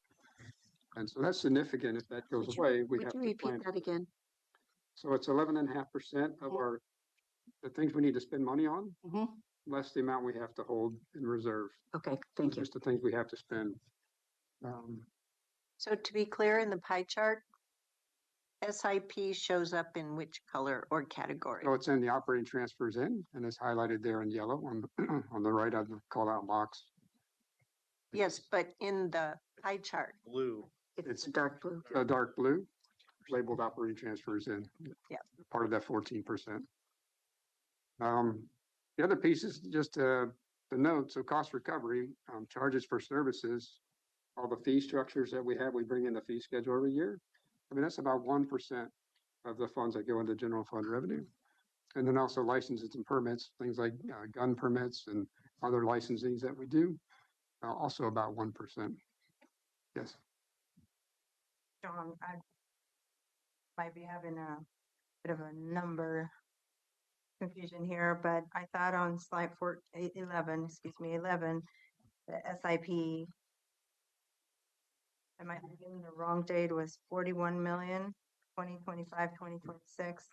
And so that's significant. If that goes away, we have to plan. that again? So it's 11.5% of the things we need to spend money on, Mhm. less the amount we have to hold in reserve. Okay, thank you. Just the things we have to spend. So to be clear, in the pie chart, SIP shows up in which color or category? So it's in the operating transfers in, and it's highlighted there in yellow on the, on the right of the call out box. Yes, but in the pie chart, Blue. It's dark blue. Dark blue, labeled operating transfers in. Yeah. Part of that 14%. The other piece is just the note, so cost recovery, charges for services, all the fee structures that we have, we bring in the fee schedule every year. I mean, that's about 1% of the funds that go into general fund revenue. And then also licenses and permits, things like gun permits and other licensings that we do, also about 1%. Yes. John, I might be having a bit of a number confusion here, but I thought on slide 11, the SIP, I might be getting the wrong date, was 41 million, 2025, 2026.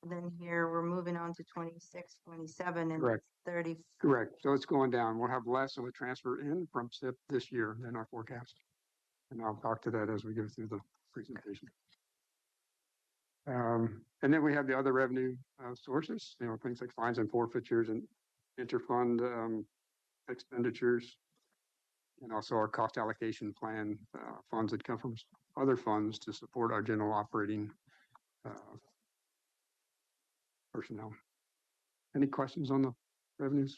And then here we're moving on to 26, 27 and Correct. 30. Correct. So it's going down. We'll have less of a transfer in from SIP this year than our forecast. And I'll talk to that as we go through the presentation. And then we have the other revenue sources, you know, things like fines and forfeitures and interfund expenditures. And also our cost allocation plan funds that come from other funds to support our general operating personnel. Any questions on the revenues?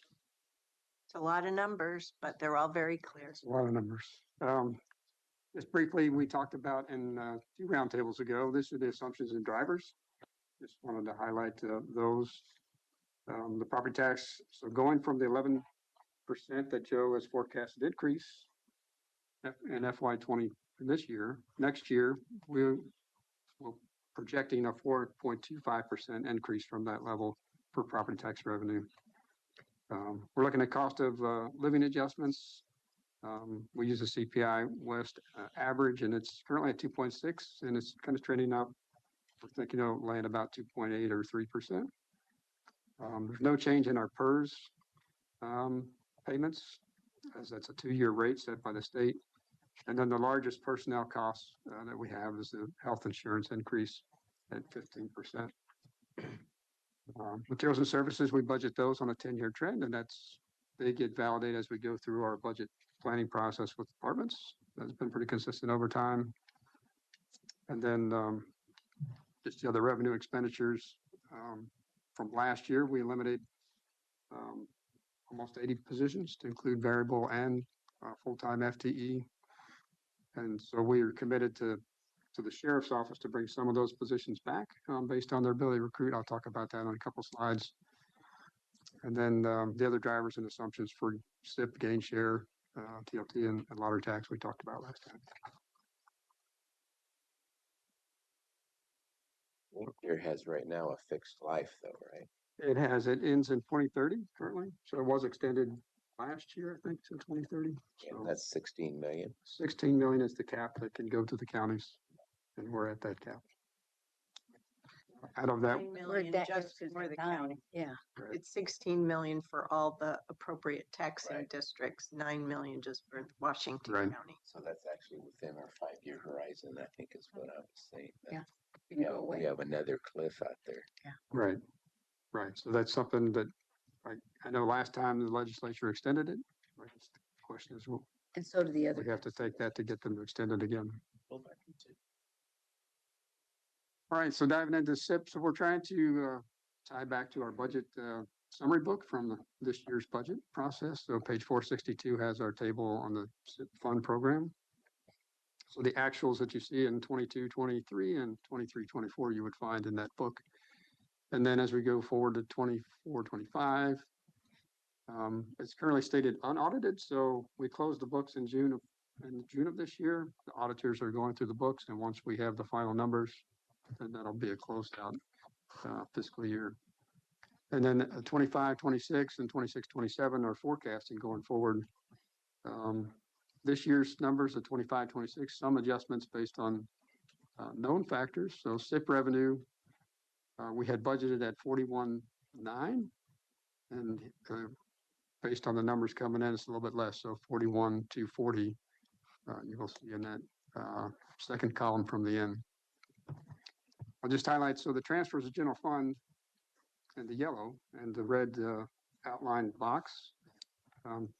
it's a lot of numbers, but they're all very clear. It's a lot of numbers. Just briefly, we talked about in a few roundtables ago, this are the assumptions and drivers. Just wanted to highlight those. The property tax, so going from the 11% that Joe has forecasted increase in FY20 this year, next year, we're projecting a 4.25% increase from that level for property tax revenue. We're looking at cost of living adjustments. We use a CPI West average, and it's currently at 2.6, and it's kind of trending up. We're thinking it'll land about 2.8 or 3%. There's no change in our PERS payments, as that's a 2-year rate set by the state. And then the largest personnel costs that we have is the health insurance increase at 15%. Materials and services, we budget those on a 10-year trend, and they get validated as we go through our budget planning process with departments. That's been pretty consistent over time. And then just the other revenue expenditures from last year, we eliminated almost 80 positions to include variable and full-time FTE. And so we are committed to the sheriff's office to bring some of those positions back based on their ability to recruit. I'll talk about that on a couple slides. And then the other drivers and assumptions for SIP, gain share, TLT, and lottery tax we talked about last time. There has right now a fixed life though, right? It ends in 2030 currently. So it was extended last year, I think, to 2030. Yeah, So that's 16 million. 16 million is the cap that can go to the counties, and we're at that cap. Out of that, 9 Where'd million that just go to for the nine? county. Yeah. It's 16 million for all the appropriate taxing districts, 9 million just for Washington Right. County. So that's actually within our 5-year horizon, I think is what I was saying. Yeah. We have another cliff out there. right. So that's something that I know last time the legislature extended it. The question is, well, And so do the other. we have to take that to get them to extend it again. Go back into- All right, so diving into SIP, so we're trying to tie back to our budget summary book from this year's budget process. So page 462 has our table on the SIP fund program. So the actuals that you see in 22-23 and 23-24 you would find in that book. And then as we go forward to 24-25, it's currently stated unaudited. So we closed the books in June of this year. The auditors are going through the books, and once we have the final numbers, then that'll be a closed out fiscal year. And then 25, 26, and 26, 27 are forecasting going forward. This year's numbers at 25, 26, some adjustments based on known factors. So SIP revenue, we had budgeted at 41.9, and based on the numbers coming in, it's a little bit less. So 41,240, you will see in that second column from the end. I'll just highlight, so the transfers of general fund in the yellow and the red outlined box.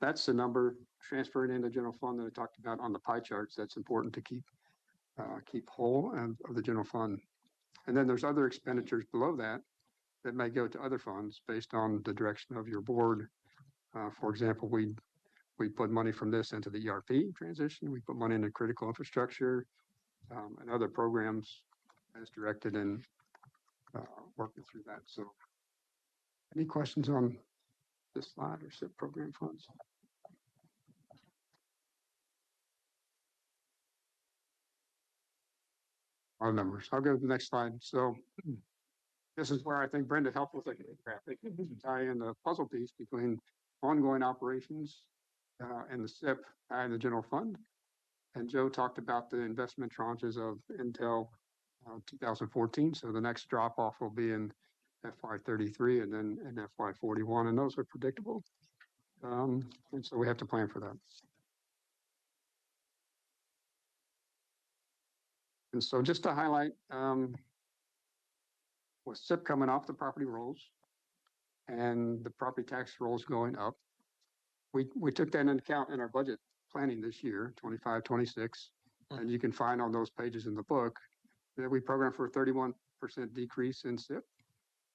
That's the number transferred into general fund that I talked about on the pie charts. That's important to keep whole of the general fund. And then there's other expenditures below that that may go to other funds based on the direction of your board. For example, we put money from this into the ERP transition. We put money into critical infrastructure and other programs as directed in working through that. So any questions on this slide or SIP program funds? Our numbers. I'll go to the next slide. So this is where I think Brenda helped with the graphic to tie in the puzzle piece between ongoing operations and the SIP and the general fund. And Joe talked about the investment tranches of Intel 2014. So the next drop off will be in FY33 and then in FY41, and those are predictable. And so we have to plan for that. And so just to highlight, with SIP coming off the property rolls and the property tax rolls going up, we took that into account in our budget planning this year, 25, 26. And you can find on those pages in the book that we programmed for a 31% decrease in SIP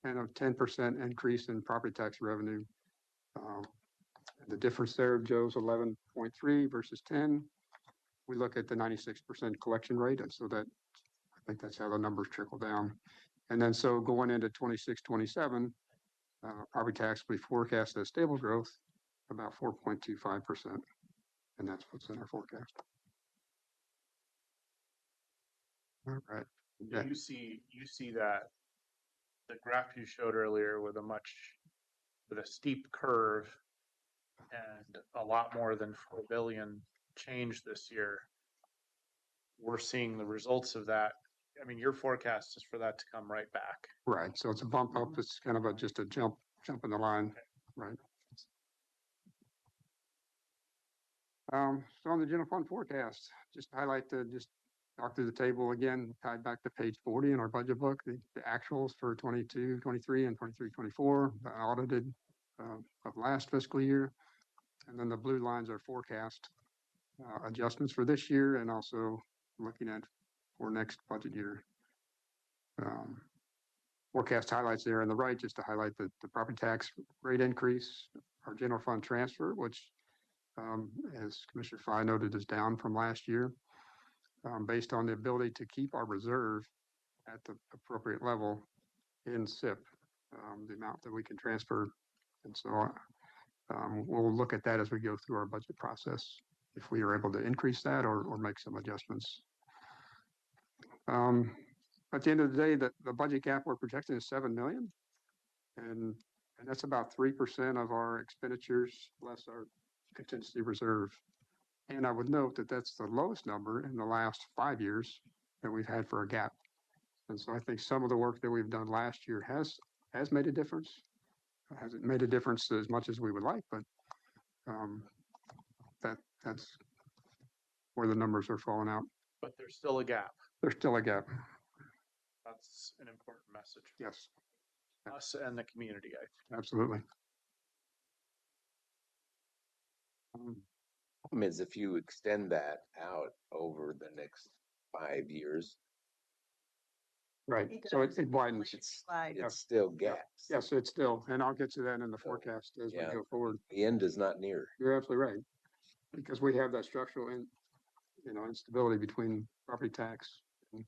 and a 10% increase in property tax revenue. The difference there, Joe's 11.3 versus 10. We look at the 96% collection rate, and so that I think that's how the numbers trickle down. And then so going into 26, 27, property tax we forecast as stable growth about 4.25%, and that's what's in our forecast. All right. Yeah. You see that the graph you showed earlier with a steep curve and a lot more than 4 billion change this year. We're seeing the results of that. I mean, your forecast is for that to come right back. Right. So it's a bump up. It's kind of just a jump in the line. Right. So on the general fund forecast, just to highlight just talk through the table again, tied back to page 40 in our budget book, the actuals for 22, 23 and 23, 24, the audited of last fiscal year. And then the blue lines are forecast adjustments for this year and also looking at for next budget year. Forecast highlights there on the right, just to highlight the property tax rate increase, our general fund transfer, which as Commissioner Fye noted is down from last year, based on the ability to keep our reserve at the appropriate level in SIP, the amount that we can transfer. And so we'll look at that as we go through our budget process, if we are able to increase that or make some adjustments. At the end of the day, the budget gap we're projecting is 7 million. And that's about 3% of our expenditures less our contingency reserve. And I would note that that's the lowest number in the last 5 years that we've had for a gap. And so I think some of the work that we've done last year has made a difference. Hasn't made a difference as much as we would like, but that's where the numbers are falling out. But there's still a gap. There's still a gap. That's an important message. Yes. Us and the community, I think. Absolutely. Problem is, if you extend that out over the next 5 years, Right. So it widens. Slide. it's still gaps. Yes, it's still, and I'll get to that in the forecast as we Yeah. go forward. The end is not near. You're absolutely right. Because we have that structural instability between property tax and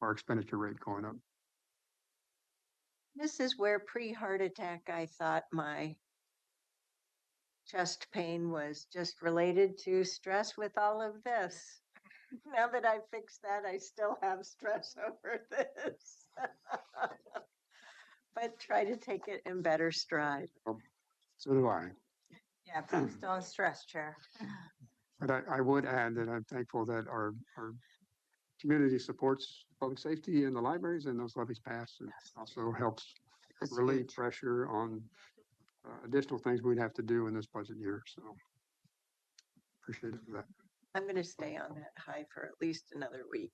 our expenditure rate going up. This is where pre-heart attack, I thought my chest pain was just related to stress with all of this. Now that I fixed that, I still have stress over this. But try to take it in better stride. So do I. Yeah, please don't stress, Chair. But I would add that I'm thankful that our community supports public safety in the libraries and those levies passed. It also helps relieve pressure on additional things we'd have to do in this budget year. So appreciate it for that. I'm going to stay on that high for at least another week.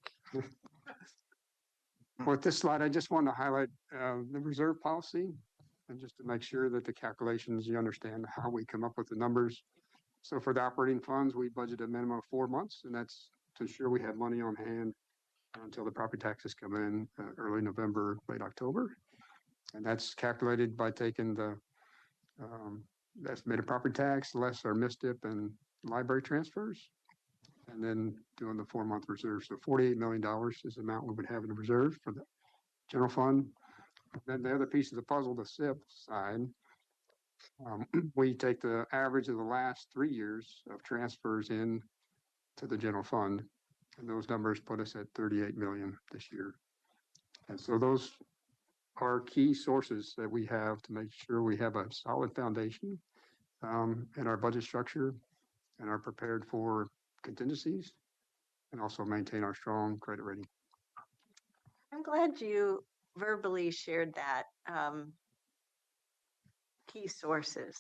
With this slide, I just want to highlight the reserve policy and just to make sure that the calculations, you understand how we come up with the numbers. So for the operating funds, we budget a minimum of 4 months, and that's to ensure we have money on hand until the property taxes come in early November, late October. And that's calculated by taking the estimated property tax, less our misdip and library transfers, and then doing the 4-month reserve. So $48 million is the amount we would have in the reserve for the general fund. Then the other piece of the puzzle, the SIP side, we take the average of the last 3 years of transfers in to the general fund, and those numbers put us at 38 million this year. And so those are key sources that we have to make sure we have a solid foundation in our budget structure and are prepared for contingencies and also maintain our strong credit rating. I'm glad you verbally shared that key sources,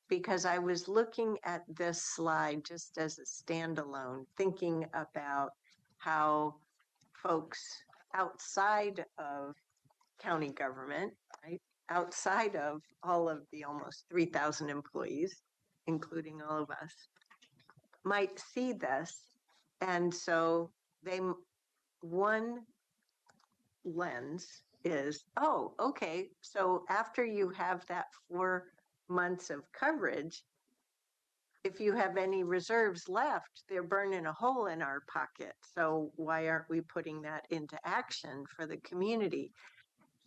because I was looking at this slide just as a standalone, thinking about how folks outside of county government, right, outside of all of the almost 3,000 employees, including all of us, might see this. And so one lens is, oh, okay, so after you have that 4 months of coverage, if you have any reserves left, they're burning a hole in our pocket. So why aren't we putting that into action for the community?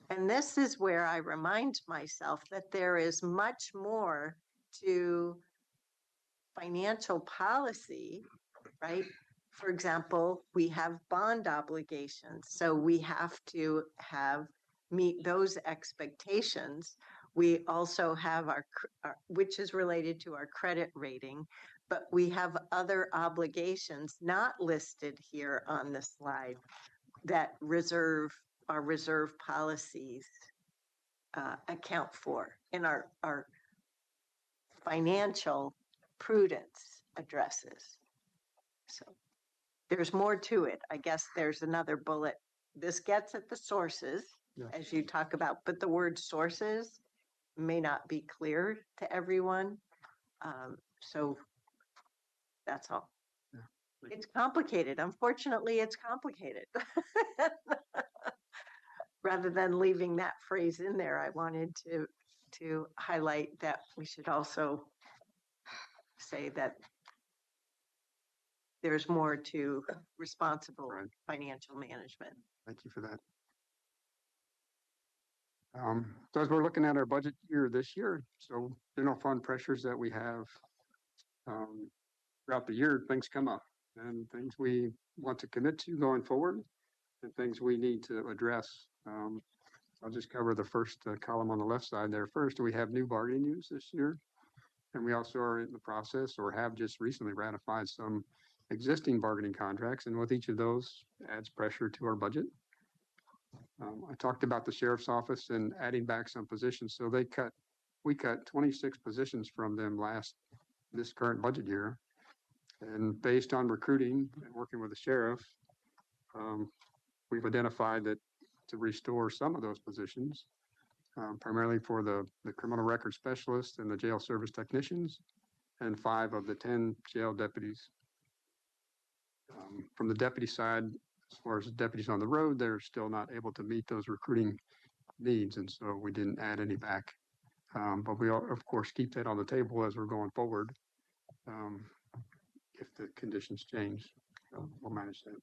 And this is where I remind myself that there is much more to financial policy, right? For example, we have bond obligations, so we have to meet those expectations. We also have our, which is related to our credit rating, but we have other obligations not listed here on the slide that our reserve policies account for in our financial prudence addresses. So there's more to it. I guess there's another bullet. This gets at the sources, as you talk about, but the word sources may not be clear to everyone. So that's all. Yeah. It's complicated. Unfortunately, it's complicated. Rather than leaving that phrase in there, I wanted to highlight that we should also say that there's more to responsible financial management. Thank you for that. So as we're looking at our budget year this year, so general fund pressures that we have throughout the year, things come up and things we want to commit to going forward and things we need to address. I'll just cover the first column on the left side there. First, we have new bargaining units this year, and we also are in the process or have just recently ratified some existing bargaining contracts, and with each of those adds pressure to our budget. I talked about the sheriff's office and adding back some positions. So we cut 26 positions from them this current budget year. And based on recruiting and working with the sheriff, we've identified that to restore some of those positions, primarily for the criminal record specialists and the jail service technicians, and 5 of the 10 jail deputies. From the deputy side, as far as the deputies on the road, they're still not able to meet those recruiting needs, and so we didn't add any back. But we, of course, keep that on the table as we're going forward. If the conditions change, we'll manage that.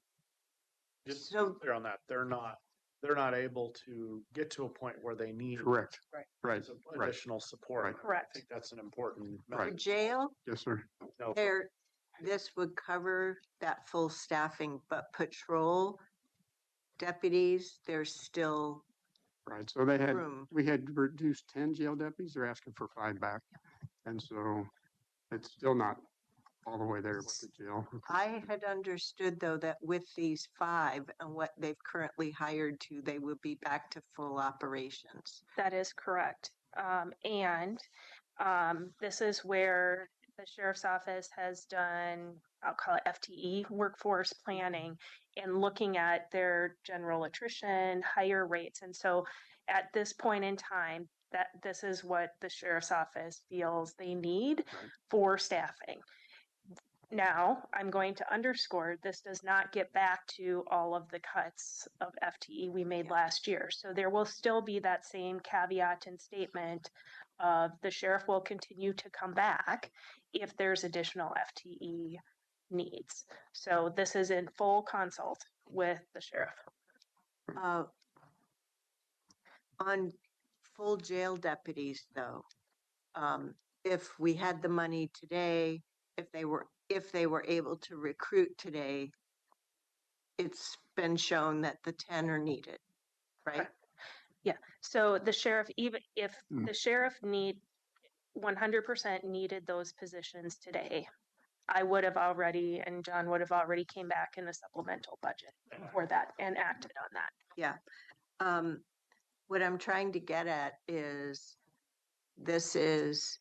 Just to be clear on that, they're not able to get to a point where they need Correct. Right. some additional support. Right. I Correct. think that's an important For message. jail, Yes, sir. No, this would cover that full staffing, but patrol deputies, there's still Right. So room. we had reduced 10 jail deputies. They're asking for 5 back. And so it's still not all the way there with the jail. I had understood, though, that with these 5 and what they've currently hired to, they will be back to full operations. That is correct. And this is where the sheriff's office has done, I'll call it FTE, workforce planning, and looking at their general attrition, higher rates. And so at this point in time, that this is what the sheriff's office feels they need for staffing. Now, I'm going to underscore, this does not get back to all of the cuts of FTE we made last year. So there will still be that same caveat and statement of the sheriff will continue to come back if there's additional FTE needs. So this is in full consult with the sheriff. On full jail deputies, though, if we had the money today, if they were able to recruit today, it's been shown that the 10 are needed, right? Yeah. So the sheriff, even if the sheriff 100% needed those positions today, I would have already, and John would have already came back in the supplemental budget for that and acted on that. Yeah. What I'm trying to get at is this is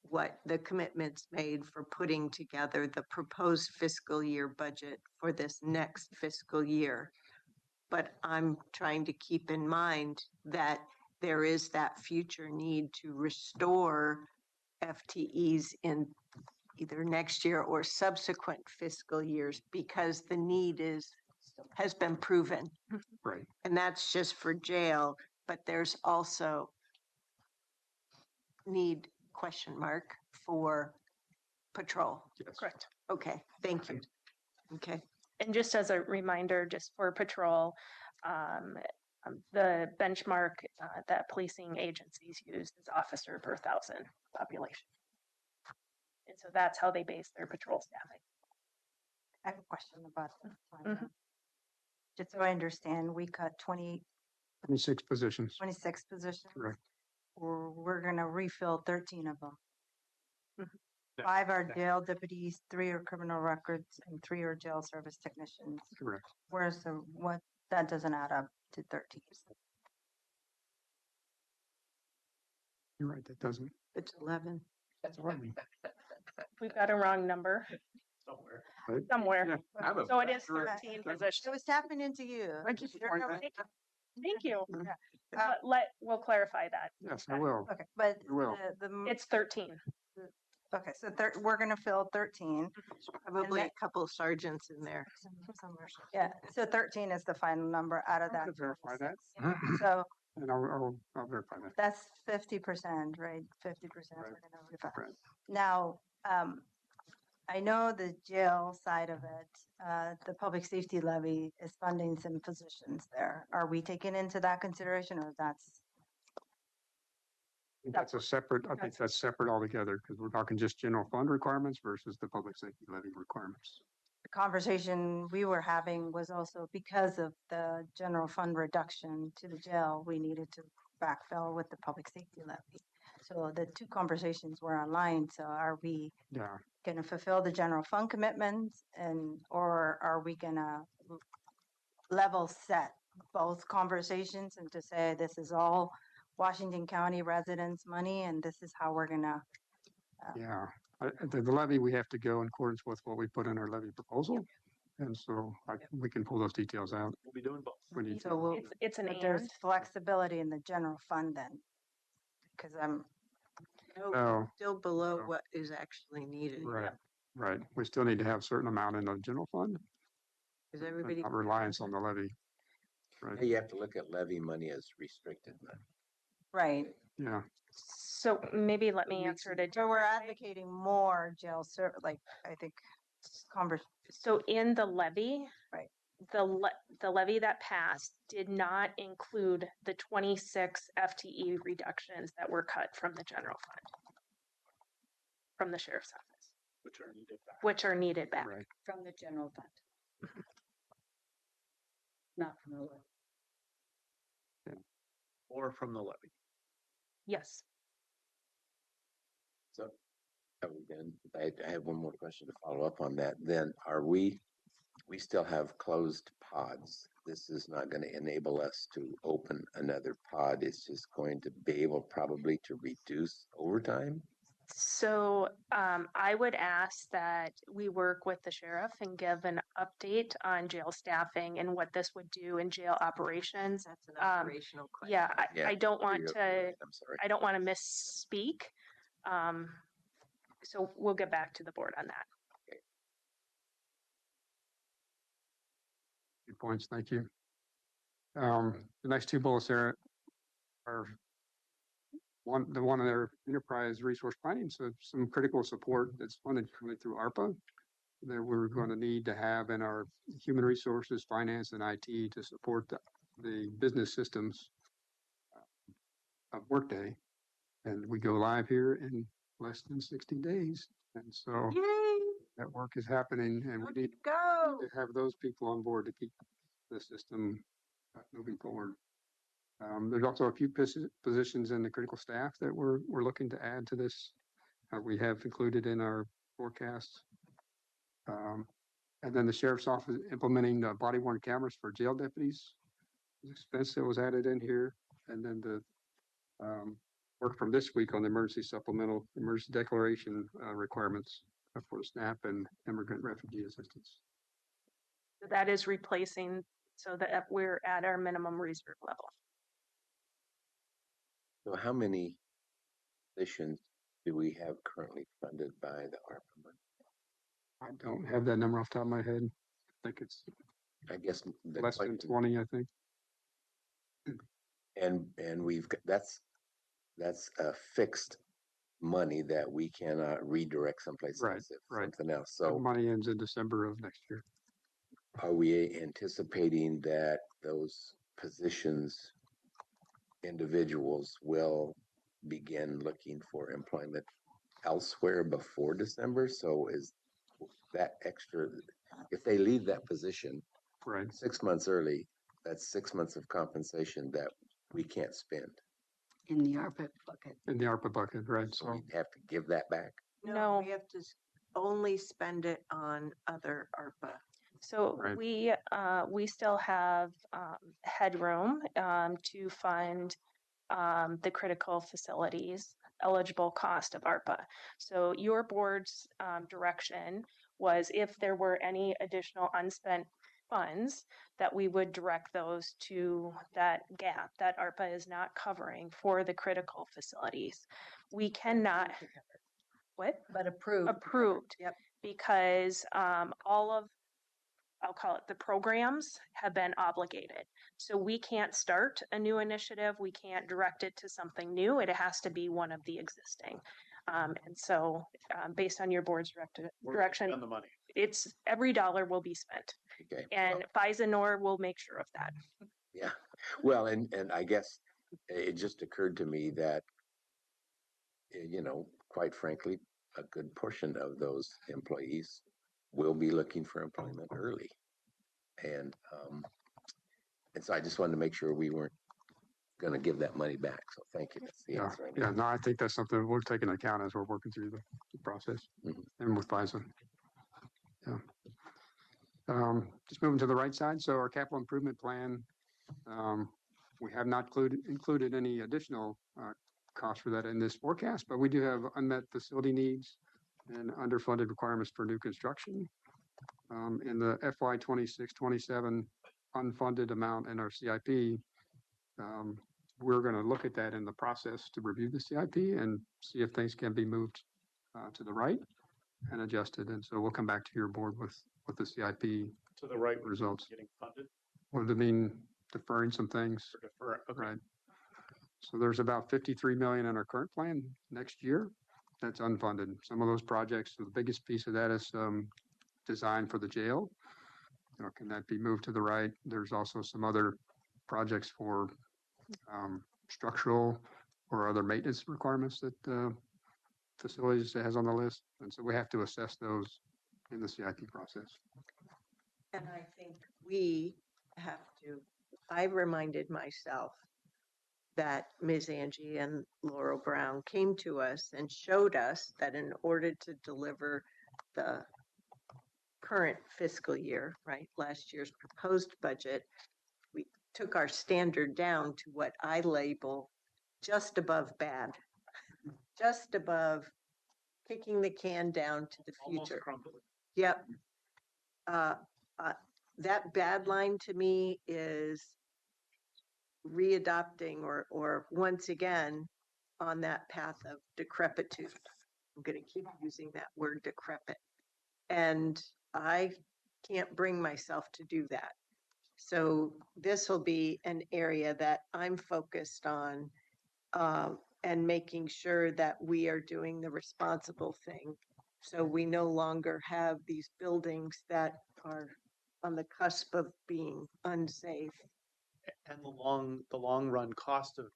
what the commitments made for putting together the proposed fiscal year budget for this next fiscal year. But I'm trying to keep in mind that there is that future need to restore FTEs in either next year or subsequent fiscal years because the need has been proven. Right. And that's just for jail, but there's also need question mark for patrol. Yes. Correct. Okay, thank you. Okay. And just as a reminder, just for patrol, the benchmark that policing agencies use is officer per 1,000 population. And so that's how they base their patrol staffing. I have a question about that. Mhm. Just so I understand, we cut 26 positions. 26 positions. Correct. We're gonna refill 13 of them. Mhm. 5 are jail deputies, 3 are criminal records, and 3 are jail service technicians. Correct. Where's that doesn't add up to 13. You're right. That doesn't. It's 11. That's what I mean. We've got a wrong number Right? somewhere. Yeah. So it is Correct. 13 I positions. was tapping into you. Thank you for You're pointing no- that. Thank you. Yeah. We'll clarify that. Yes, I will. Okay, but We will. It's 13. okay, so we're gonna fill 13. Probably a that- couple sergeants in there. Yeah, so 13 is the final number out of I'm that. gonna verify that. 26. So And I'll verify that. that's 50%, right? 50% Right. we're gonna refund. Right. Now, I know the jail side of it, the public safety levy is funding some positions there. Are we taking into that consideration or that's? That's a separate, I think that's separate altogether because we're talking just general fund requirements versus the public safety levy requirements. The conversation we were having was also because of the general fund reduction to the jail, we needed to backfill with the public safety levy. So the two conversations were online. So are we Yeah. going to fulfill the general fund commitments or are we going to level set both conversations and to say this is all Washington County residents' money and this is how we're going to. Yeah. The levy, we have to go in accordance with what we put in our levy proposal. And so we can pull those details out. We'll be doing both. We need So we'll, It's an but there's and. flexibility in the general fund then. Because No, Still below No. what is actually needed. right, right. We still need to have a certain amount in the general fund, Is but everybody? not reliance on the levy. Right. You have to look at levy money as restricted money. right. Yeah. So maybe let me answer it. So we're advocating more jail like I think So in the levy. Right. The levy that passed did not include the 26 FTE reductions that were cut from the general fund. From the sheriff's office. Which are needed back. Right. From the general fund. Not from the levy. Or from the levy. Yes. So, are we done? I have one more question to follow up on that. Then we still have closed pods. This is not going to enable us to open another pod. It's just going to be able probably to reduce overtime. So I would ask that we work with the sheriff and give an update on jail staffing and what this would do in jail operations. That's an Um, operational question. Yeah, Yeah, I don't want you're to, right, I'm sorry. I don't want to misspeak. So we'll get back to the board on that. Good points, thank you. The next two bullets there are the one in their enterprise resource planning, so some critical support that's funded currently through ARPA that we're going to need to have in our human resources, finance, and IT to support the business systems of Workday. And we go live here in less than 60 days. And so Yay, that work is happening, and we need go. to have those people on board to keep the system moving forward. There's also a few positions in the critical staff that we're looking to add to this. We have included in our forecast. And then the sheriff's office implementing body worn cameras for jail deputies. Expense that was added in here. And then the work from this week on the emergency supplemental emergency declaration requirements for SNAP and immigrant refugee assistance. So that is replacing so that we're at our minimum reserve level. So how many positions do we have currently funded by the ARPA money? I don't have that number off the top of my head. I think it's I guess the less than question- 20, I think. And we've got, that's a fixed money that we cannot redirect someplace Right, else if right. something else. So So money ends in December of next year. are we anticipating that those positions, individuals will begin looking for employment elsewhere before December? So is that extra, if they leave that position Right. 6 months early, that's 6 months of compensation that we can't spend. In the ARPA bucket. In the ARPA bucket, right? So So we have to give that back. No. We have to only spend it on other ARPA. So Right. we still have headroom to fund the critical facilities eligible cost of ARPA. So your board's direction was if there were any additional unspent funds that we would direct those to that gap that ARPA is not covering for the critical facilities. We cannot, what? But approved. Approved. Yep. Because all of, I'll call it the programs have been obligated. So we can't start a new initiative. We can't direct it to something new. It has to be one of the existing. And so based on your board's direction, On the money. it's every dollar will be spent. Okay. And FISA will make sure of that. Yeah. Well, and I guess it just occurred to me that, you know, quite frankly, a good portion of those employees will be looking for employment early. And so I just wanted to make sure we weren't going to give that money back. So thank you. That's the yeah, answer. I yeah. need. No, I think that's something we're taking into account as we're working through the process Mhm. and with FISA. Yeah. Just moving to the right side. So our capital improvement plan, we have not included any additional costs for that in this forecast, but we do have unmet facility needs and underfunded requirements for new construction. In the FY 26-27 unfunded amount in our CIP, we're going to look at that in the process to review the CIP and see if things can be moved to the right and adjusted. And so we'll come back to your board with the CIP To the right results. getting funded What does it mean deferring some things? or defer. Okay. Right. So there's about 53 million in our current plan next year that's unfunded. Some of those projects, so the biggest piece of that is design for the jail. You know, can that be moved to the right? There's also some other projects for structural or other maintenance requirements that facilities has on the list. And so we have to assess those in the CIP process. And I think we have to, I reminded myself that Ms. Angie and Laurel Brown came to us and showed us that in order to deliver the current fiscal year, right, last year's proposed budget, we took our standard down to what I label just above bad, just above kicking the can down to the Almost future. crumbling. Yep. Uh, that bad line to me is readopting or once again on that path of decrepitude. I'm going to keep using that word decrepit. And I can't bring myself to do that. So this will be an area that I'm focused on and making sure that we are doing the responsible thing. So we no longer have these buildings that are on the cusp of being unsafe. And the long run cost of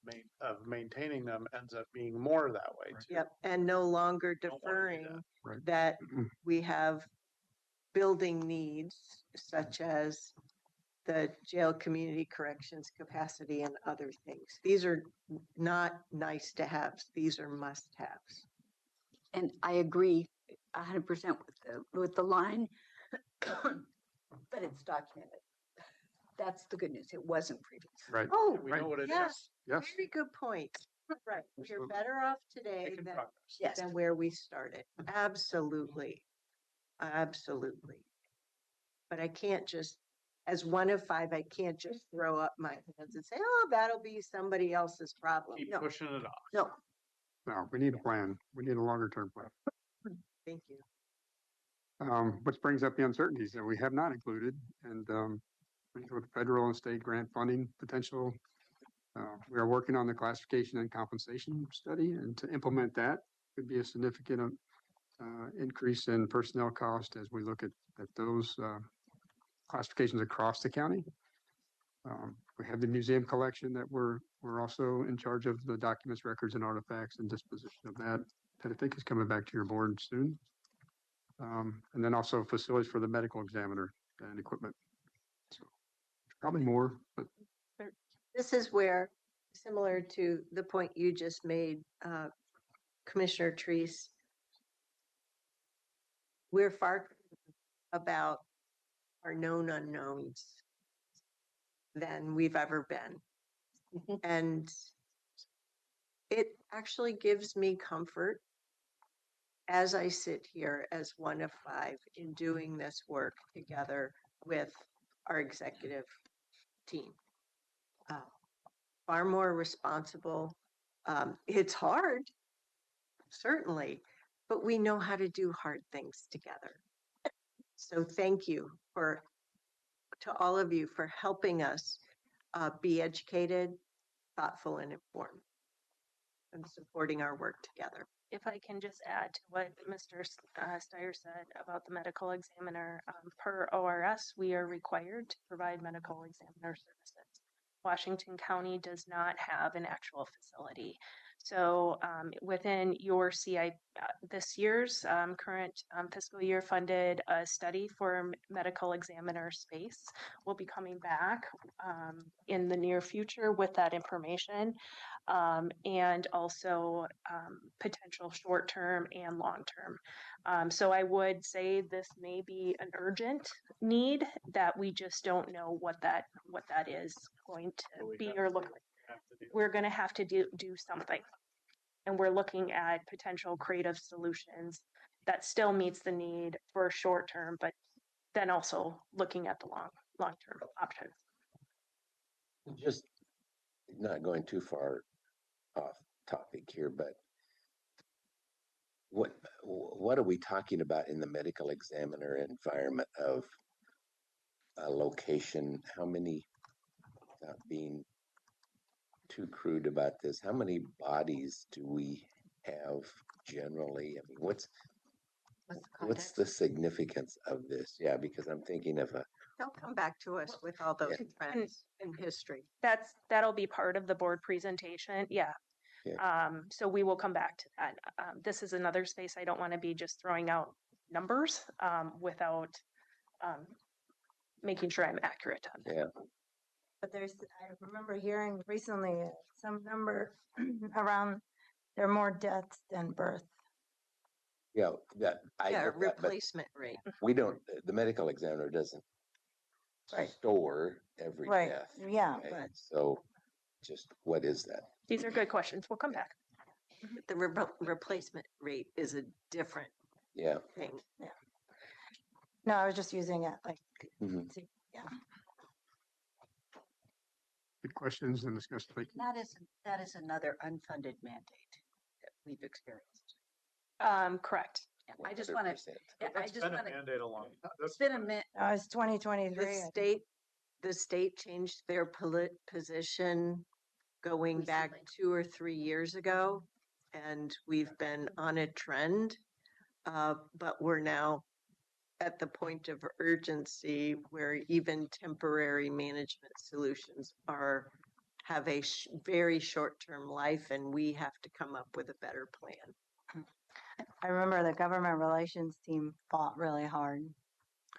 maintaining them ends up being more that way too. Yep, and no longer Don't wanna do deferring Right. that we have building needs such as the jail community corrections capacity and other things. These are not nice to haves, these are must haves. And I agree 100% with the line, but it's documented. That's the good news. It wasn't previous. Right. Oh, We know what it is. yes, Yes. very good point. Right, we're Absolutely. better off today Making than, progress. Yes. than where we started. Absolutely. Absolutely. But I can't just, as one of five, I can't just throw up my hands and say, oh, that'll be somebody else's problem. Keep No, pushing it off. No, No, we need a plan. We need a longer term plan. thank you. Which brings up the uncertainties that we have not included and with federal and state grant funding potential. We are working on the classification and compensation study, and to implement that could be a significant increase in personnel cost as we look at those classifications across the county. We have the museum collection that we're also in charge of the documents, records, and artifacts and disposition of that I think is coming back to your board soon. And then also facilities for the medical examiner and equipment. So probably more, but This is where, similar to the point you just made, Commissioner Treese, we're far about our known unknowns than we've ever been. And it actually gives me comfort as I sit here as one of five in doing this work together with our executive team. Far more responsible. It's hard, certainly, but we know how to do hard things together. So thank you to all of you for helping us be educated, thoughtful, and informed, and supporting our work together. If I can just add to what Mr. Steyer said about the medical examiner, per ORS, we are required to provide medical examiner services. Washington County does not have an actual facility. So within your CI, this year's current fiscal year funded a study for medical examiner space. We'll be coming back in the near future with that information. And also potential short-term and long-term. So I would say this may be an urgent need that we just don't know what that is going to be or look like. We're going to have to do something, and we're looking at potential creative solutions that still meets the need for short-term, but then also looking at the long-term options. Just not going too far off topic here, but what are we talking about in the medical examiner environment of a location? How many, without being too crude about this, how many bodies do we have generally? I mean, what's the significance of this? Yeah, because I'm thinking of They'll come back to us with all those trends in history. That'll be part of the board presentation. Yeah. So we will come back to that. This is another space I don't want to be just throwing out numbers without making sure I'm accurate on that. Yeah. But I remember hearing recently some number around there are more deaths than births. Yeah, I Yeah, get that, but replacement rate. we don't, the medical examiner doesn't Right. store every Right. death. Yeah, okay? but So just what is that? These are good questions. We'll come back. The replacement rate is a different Yeah. thing. No, I was just using it like, Mhm. yeah. Good questions and discussion. Thank you. That is another unfunded mandate that we've experienced. Correct. I just want to, 100%. I just want to, mandate along. it's been a minute. No, it's 2023. The state changed their position going back Recently. 2 or 3 years ago, and we've been on a trend. But we're now at the point of urgency where even temporary management solutions have a very short-term life, and we have to come up with a better plan. I remember the government relations team fought really hard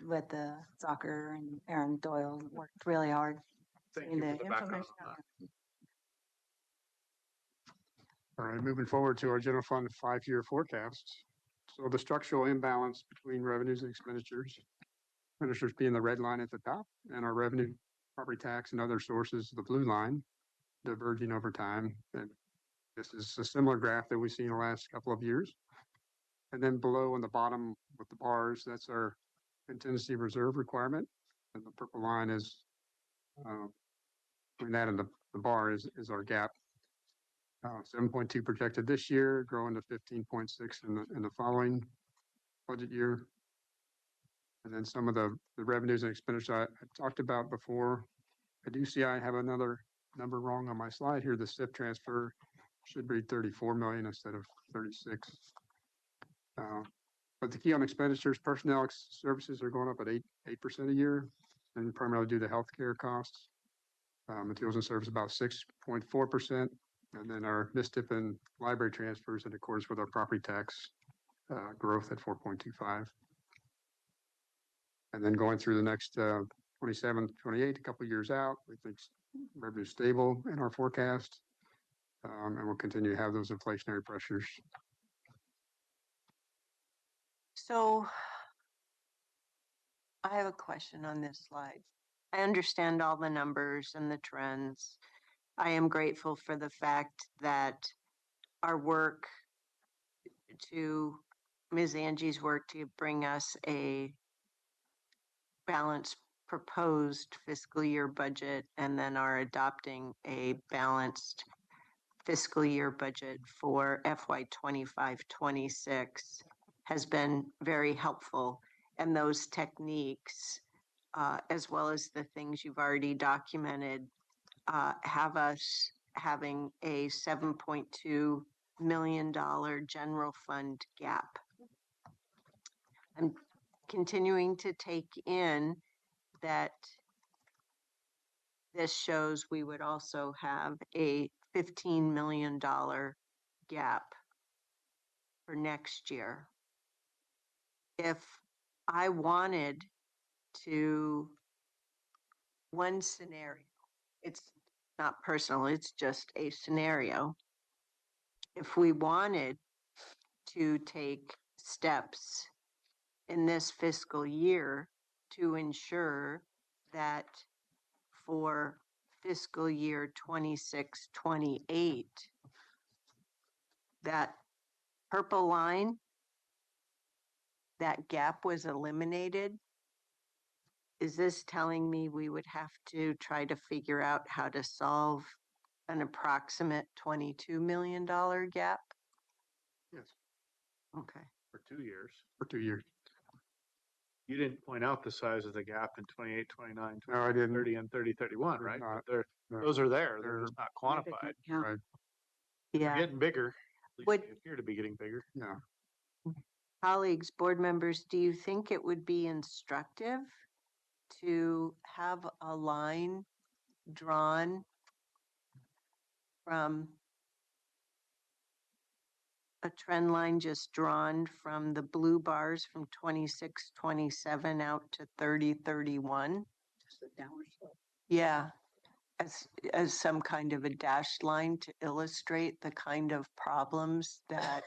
with the soccer, and Aaron Doyle worked really hard. Thank getting you for the background information on out that. there. All right, moving forward to our general fund 5-year forecast. So the structural imbalance between revenues and expenditures being the red line at the top, and our revenue, property tax and other sources, the blue line, diverging over time. And this is a similar graph that we've seen in the last couple of years. And then below on the bottom with the bars, that's our contingency reserve requirement. And the purple line is, between that and the bar is our gap. 7.2 projected this year, growing to 15.6 in the following budget year. And then some of the revenues and expenditures I talked about before. I do see I have another number wrong on my slide here. The SIP transfer should read 34 million instead of 36. But the key on expenditures, personnel services are going up at 8% a year, and primarily due to healthcare costs. Materials and service about 6.4%. And then our MISTIP and library transfers in accordance with our property tax growth at 4.25. And then going through the next 27, 28, a couple of years out, we think revenue is stable in our forecast. And we'll continue to have those inflationary pressures. So I have a question on this slide. I understand all the numbers and the trends. I am grateful for the fact that our work Ms. Angie's work to bring us a balanced proposed fiscal year budget, and then are adopting a balanced fiscal year budget for FY 25-26 has been very helpful. And those techniques, as well as the things you've already documented, have us having a $7.2 million general fund gap. I'm continuing to take in that this shows we would also have a $15 million gap for next year. If I wanted to, one scenario, it's not personal, it's just a scenario. If we wanted to take steps in this fiscal year to ensure that for fiscal year 26-28, that purple line, that gap was eliminated, is this telling me we would have to try to figure out how to solve an approximate $22 million gap? Yes, Okay. For 2 years. for 2 years. You didn't point out the size of the gap in 28, 29, No, I didn't. 30, and 30, 31, Did right? not. But No. those are there. They're They're- just not Yeah, they quantified. don't count. Right. They're Yeah. getting bigger. At least Would- they appear to be getting bigger. Yeah. Colleagues, board members, do you think it would be instructive to have a line drawn from a trend line just drawn from the blue bars from 26-27 out to 30-31? Just a downward slope. Yeah, as some kind of a dashed line to illustrate the kind of problems that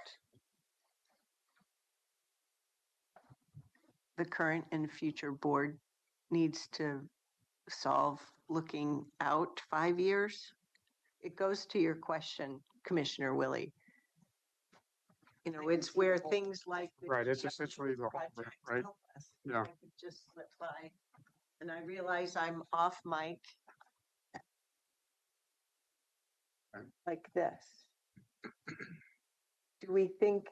the current and future board needs to solve looking out 5 years? It goes to your question, Commissioner Willie. You know, it's where things like. the Right, it's GIP essentially the whole, project right? help us. Yeah. I could just slip by. And I realize I'm off mic. Right. Like this. Do we think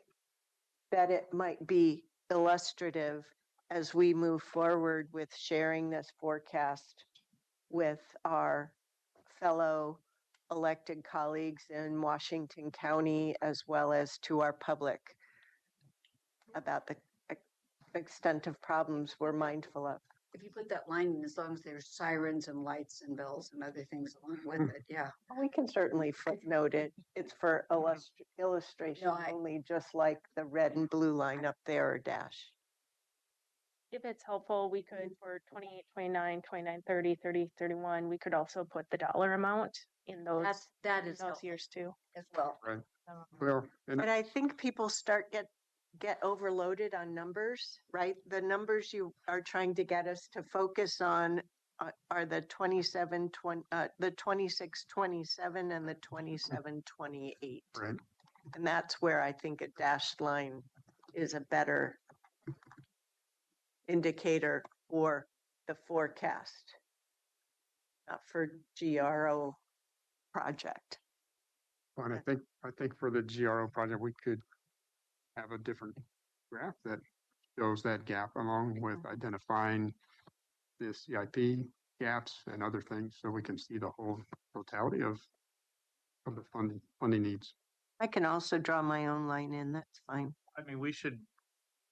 that it might be illustrative as we move forward with sharing this forecast with our fellow elected colleagues in Washington County, as well as to our public about the extent of problems we're mindful of? If you put that line in, as long as there's sirens and lights and bells and other things along with it, yeah. We can certainly footnote it. It's for illustration No, I- only, just like the red and blue line up there or dash. If it's helpful, we could for 28, 29, 29, 30, 30, 31, we could also put the dollar amount in That in is those helpful years too. as well. Um, Well, and But I think people start get overloaded on numbers, right? The numbers you are trying to get us to focus on are the 27, 20, the 26, 27 and the 27, 28. right, And that's where I think a dashed line is a better indicator for the forecast, not for GRO project. and I think for the GRO project, we could have a different graph that shows that gap along with identifying the CIP gaps and other things, so we can see the whole totality of the funding needs. I can also draw my own line in, that's fine. I mean, we should,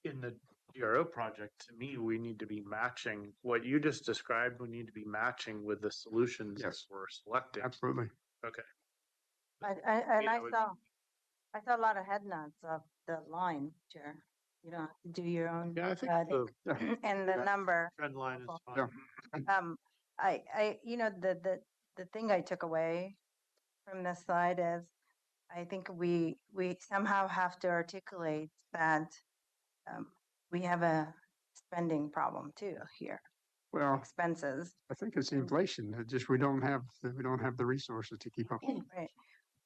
in the DRO project, to me, we need to be matching what you just described. We need to be matching with the solutions that Yes. we're selecting. Absolutely. Okay. And You I know, saw a lot of head nods of the line, Chair. You don't have to do your own. Yeah, I think the- the And the Yeah. number. trend line is fine. Yeah. You know, the thing I took away from this slide is, I think we somehow have to articulate that we have a spending problem too here, Well, expenses. I think it's inflation. It just, we don't have the resources to keep up. Right.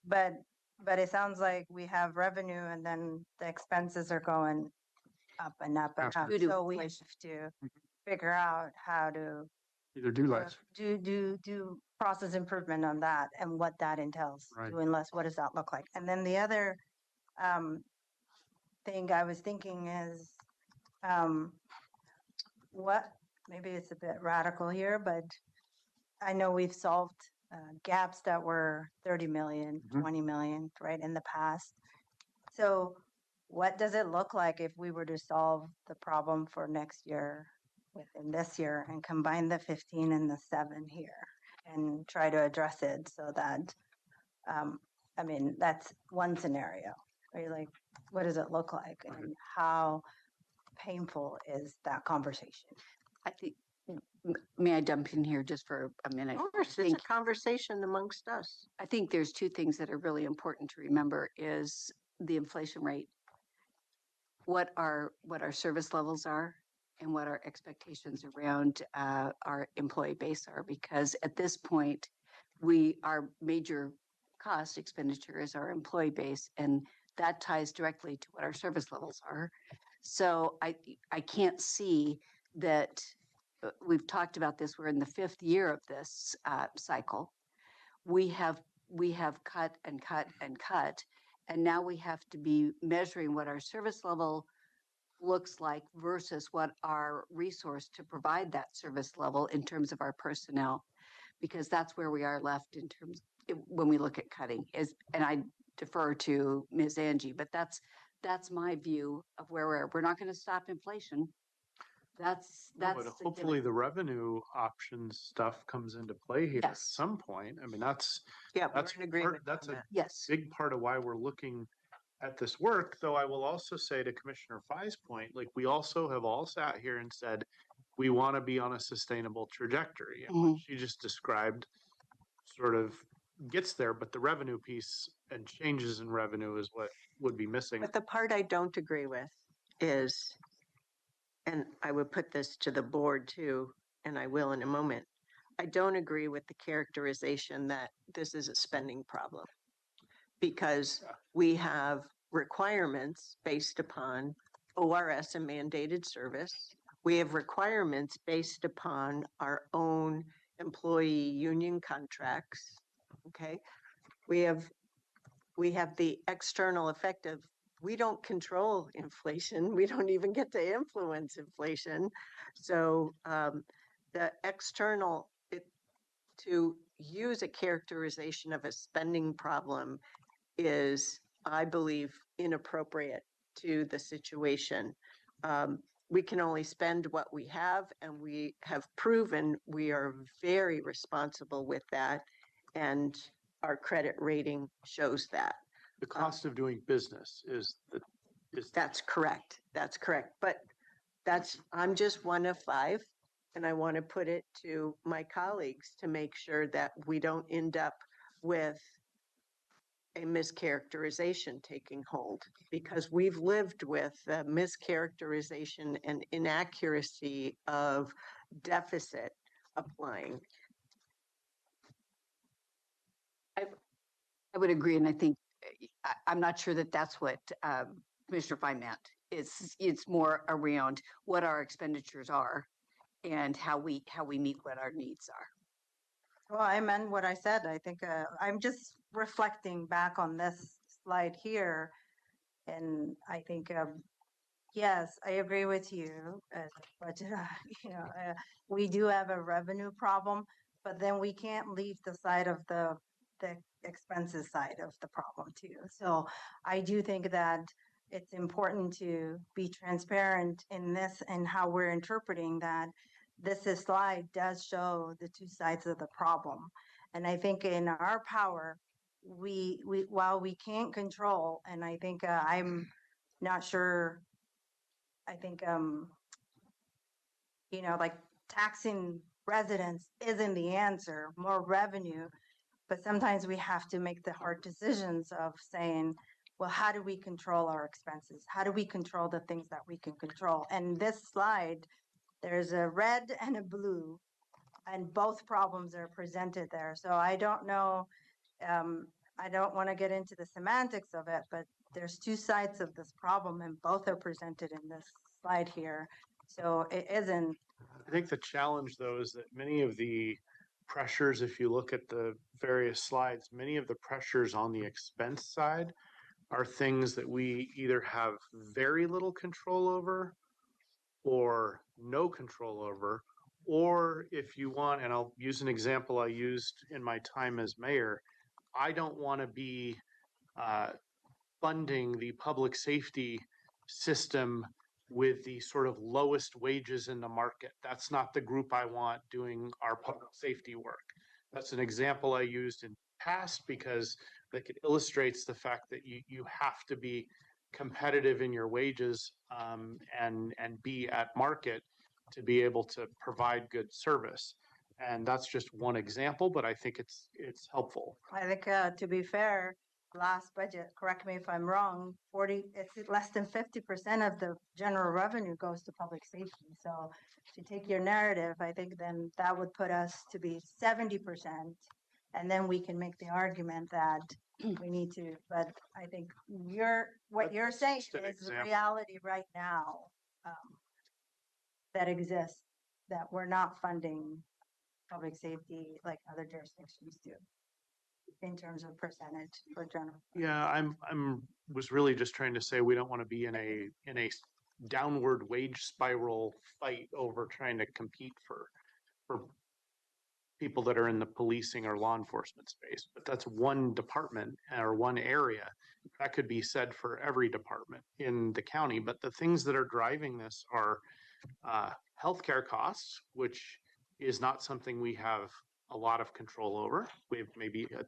But it sounds like we have revenue and then the expenses are going up and up and up. Absolutely. So we have to figure out how to Either do less. do process improvement on that and what that entails. Right. Doing less, what does that look like? And then the other thing I was thinking is what, maybe it's a bit radical here, but I know we've solved gaps that were 30 million, Mhm. 20 million, right, in the past. So what does it look like if we were to solve the problem for next year within this year and combine the 15 and the 7 here and try to address it so that, I mean, that's one scenario, right? Like, what does it look like and how painful is that conversation? I think, may I jump in here just for a minute? Of course, it's a conversation amongst us. I think there's two things that are really important to remember is the inflation rate, what our service levels are, and what our expectations around our employee base are. Because at this point, our major cost expenditure is our employee base, and that ties directly to what our service levels are. So I can't see that. We've talked about this. We're in the 5th year of this cycle. We have cut and cut and cut, and now we have to be measuring what our service level looks like versus what our resource to provide that service level in terms of our personnel, because that's where we are left in terms when we look at cutting is, and I defer to Ms. Angie, but that's my view of where we're not going to stop inflation. That's No, but hopefully the revenue options stuff comes into play here at Yes. some point. I mean, that's Yeah, we're that's in agreement. that's on a that. yes. big part of why we're looking at this work. Though I will also say to Commissioner Fai's point, like we also have all sat here and said we want to be on a sustainable trajectory. And what she just described sort of gets there, but the revenue piece and changes in revenue is what would be missing. But the part I don't agree with is, and I would put this to the board too, and I will in a moment. I don't agree with the characterization that this is a spending problem. Because we have requirements based upon ORS and mandated service. We have requirements based upon our own employee union contracts. Okay. We have the external effect of, we don't control inflation. We don't even get to influence inflation. So the external, to use a characterization of a spending problem is, I believe, inappropriate to the situation. We can only spend what we have, and we have proven we are very responsible with that. And our credit rating shows that. The cost of doing business is That's correct. That's correct. But I'm just one of five, and I want to put it to my colleagues to make sure that we don't end up with a mischaracterization taking hold, because we've lived with the mischaracterization and inaccuracy of deficit applying. I would agree, and I think I'm not sure that that's what Commissioner Fine meant. It's more around what our expenditures are and how we meet what our needs are. Well, I meant what I said. I think I'm just reflecting back on this slide here. And I think, yes, I agree with you. But, we do have a revenue problem, but then we can't leave the side of the expenses side of the problem too. So I do think that it's important to be transparent in this and how we're interpreting that. This slide does show the two sides of the problem. And I think in our power, we while we can't control, and I think I'm not sure, I think, like taxing residents isn't the answer, more revenue, but sometimes we have to make the hard decisions of saying, well, how do we control our expenses? How do we control the things that we can control? And this slide, there's a red and a blue, and both problems are presented there. So I don't know, I don't want to get into the semantics of it, but there's two sides of this problem, and both are presented in this slide here. So it isn't. I think the challenge, though, is that many of the pressures, if you look at the various slides, many of the pressures on the expense side are things that we either have very little control over or no control over. Or if you want, and I'll use an example I used in my time as mayor, I don't want to be funding the public safety system with the sort of lowest wages in the market. That's not the group I want doing our public safety work. That's an example I used in past because it illustrates the fact that you have to be competitive in your wages and be at market to be able to provide good service. And that's just one example, but I think it's helpful. I think, to be fair, last budget, correct me if I'm wrong, it's less than 50% of the general revenue goes to public safety. So to take your narrative, I think then that would put us to be 70%. And then we can make the argument that we need to, but I think what you're saying just an is the example. reality right now that exists, that we're not funding public safety like other jurisdictions do in terms of percentage for general. Yeah, I'm was really just trying to say we don't want to be in a downward wage spiral fight over trying to compete for people that are in the policing or law enforcement space. But that's one department or one area. That could be said for every department in the county. But the things that are driving this are healthcare costs, which is not something we have a lot of control over. We have maybe a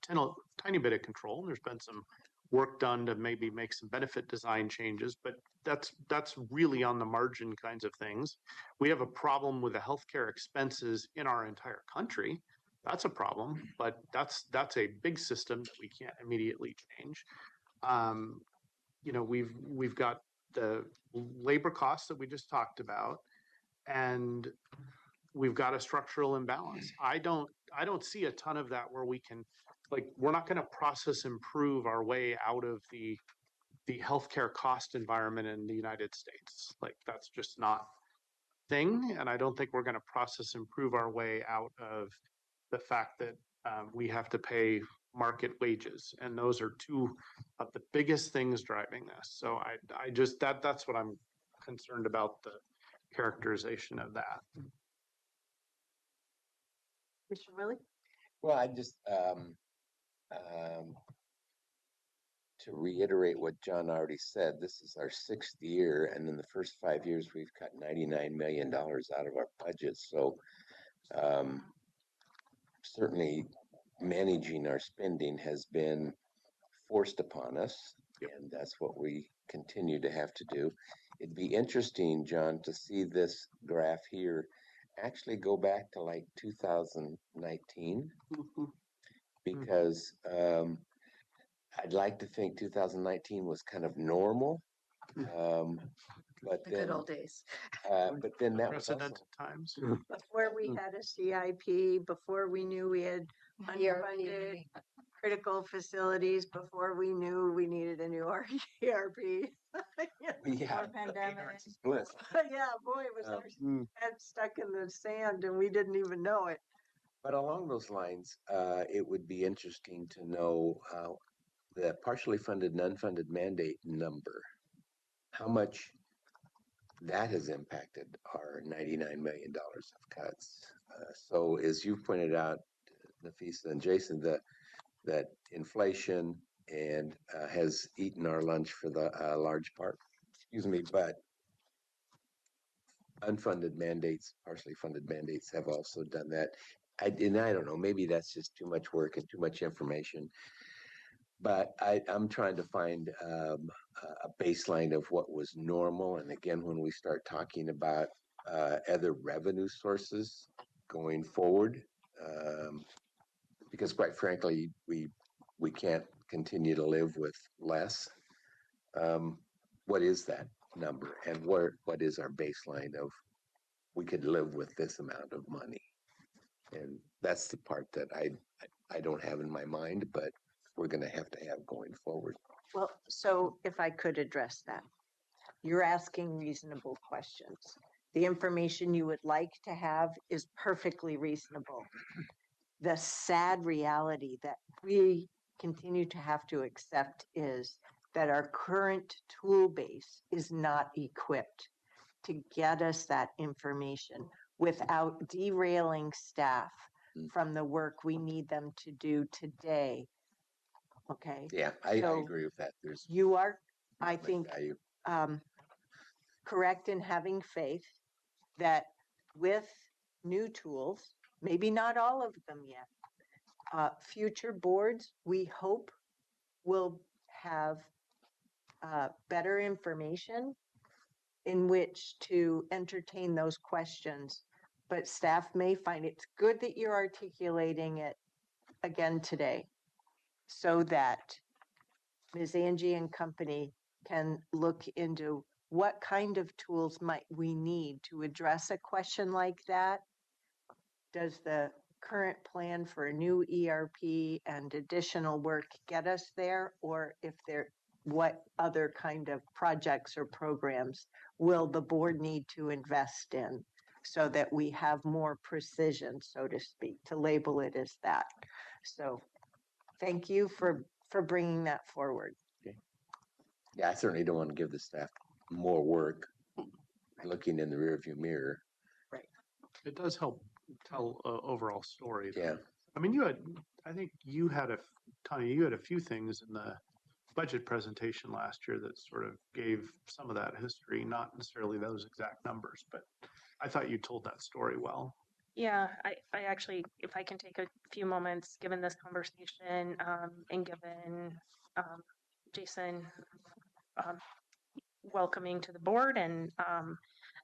tiny bit of control. There's been some work done to maybe make some benefit design changes, but that's really on the margin kinds of things. We have a problem with the healthcare expenses in our entire country. That's a problem, but that's a big system that we can't immediately change. We've got the labor costs that we just talked about, and we've got a structural imbalance. I don't see a ton of that where we can, we're not going to process improve our way out of the the healthcare cost environment in the United States. Like that's just not thing. And I don't think we're going to process improve our way out of the fact that we have to pay market wages. And those are two of the biggest things driving this. So I just, that's what I'm concerned about, the characterization of that. Mr. Willie? Well, I just, to reiterate what John already said, this is our 6th year, and in the first 5 years, we've cut $99 million out of our budget. So certainly managing our spending has been forced upon us, and that's what we continue to have to do. It'd be interesting, John, to see this graph here actually go back to like 2019, because I'd like to think 2019 was kind of normal. But The then, good old days. but then that was also, Unprecedented times. Before we had a CIP, before we knew we had unfunded critical facilities, before we knew we needed a new ERP. yeah, Or pandemic. ignorance is bliss. Yeah, boy, it was our head stuck in the sand and we didn't even know it. But along those lines, it would be interesting to know the partially funded and unfunded mandate number, how much that has impacted our $99 million of cuts. So as you pointed out, Nafisa and Jason, that inflation and has eaten our lunch for the large part, excuse me, but unfunded mandates, partially funded mandates have also done that. And I don't know, maybe that's just too much work and too much information. But I'm trying to find a baseline of what was normal. And again, when we start talking about other revenue sources going forward, because quite frankly, we can't continue to live with less. What is that number, and what is our baseline of we could live with this amount of money? And that's the part that I don't have in my mind, but we're going to have going forward. Well, so if I could address that, you're asking reasonable questions. The information you would like to have is perfectly reasonable. The sad reality that we continue to have to accept is that our current tool base is not equipped to get us that information without derailing staff from the work we need them to do today. Okay. Yeah, I So agree with that. There's you are, I think, value. correct in having faith that with new tools, maybe not all of them yet, future boards, we hope, will have better information in which to entertain those questions. But staff may find it's good that you're articulating it again today so that Ms. Angie and company can look into what kind of tools might we need to address a question like that. Does the current plan for a new ERP and additional work get us there? Or if there, what other kind of projects or programs will the board need to invest in so that we have more precision, so to speak, to label it as that? So thank you for bringing that forward. Yeah, I certainly don't want to give the staff more work looking in the rearview mirror. It does help tell overall story. Though. Yeah. I mean, I think Tanya, you had a few things in the budget presentation last year that sort of gave some of that history, not necessarily those exact numbers, but I thought you told that story well. Yeah, I actually, if I can take a few moments, given this conversation, and given Jason welcoming to the board, and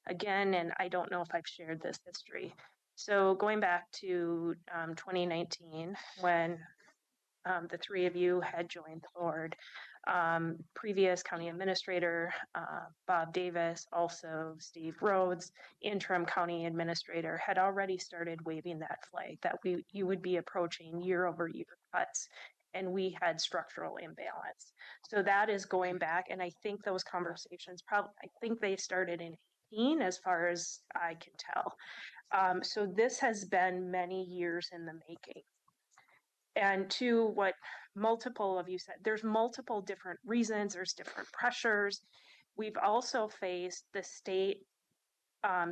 again, and I don't know if I've shared this history. So going back to 2019, when the three of you had joined the board, previous county administrator Bob Davis, also Steve Rhodes, interim county administrator, had already started waving that flag that you would be approaching year over year cuts and we had structural imbalance. So that is going back, and I think those conversations I think they started in 18 as far as I can tell. So this has been many years in the making. And to what multiple of you said, there's multiple different reasons, there's different pressures. We've also faced the state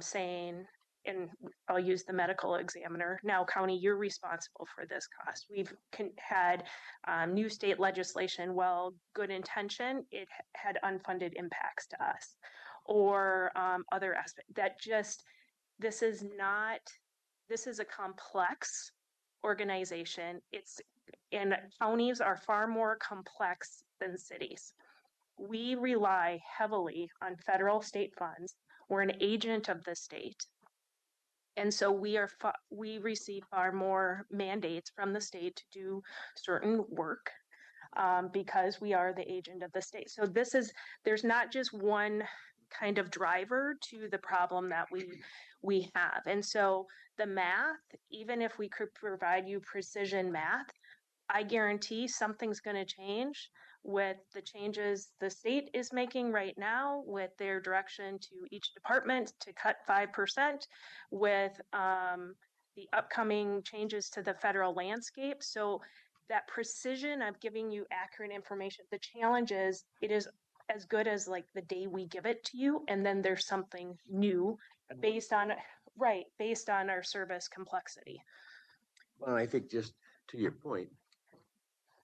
saying, and I'll use the medical examiner, now county, you're responsible for this cost. We've had new state legislation, well, good intention, it had unfunded impacts to us. Or other aspects that just, this is a complex organization. And counties are far more complex than cities. We rely heavily on federal state funds. We're an agent of the state. And so we receive far more mandates from the state to do certain work because we are the agent of the state. So there's not just one kind of driver to the problem that we have. And so the math, even if we could provide you precision math, I guarantee something's going to change with the changes the state is making right now with their direction to each department to cut 5%, with the upcoming changes to the federal landscape. So that precision of giving you accurate information, the challenge is it is as good as like the day we give it to you, and then there's something new based on our service complexity. Well, I think just to your point,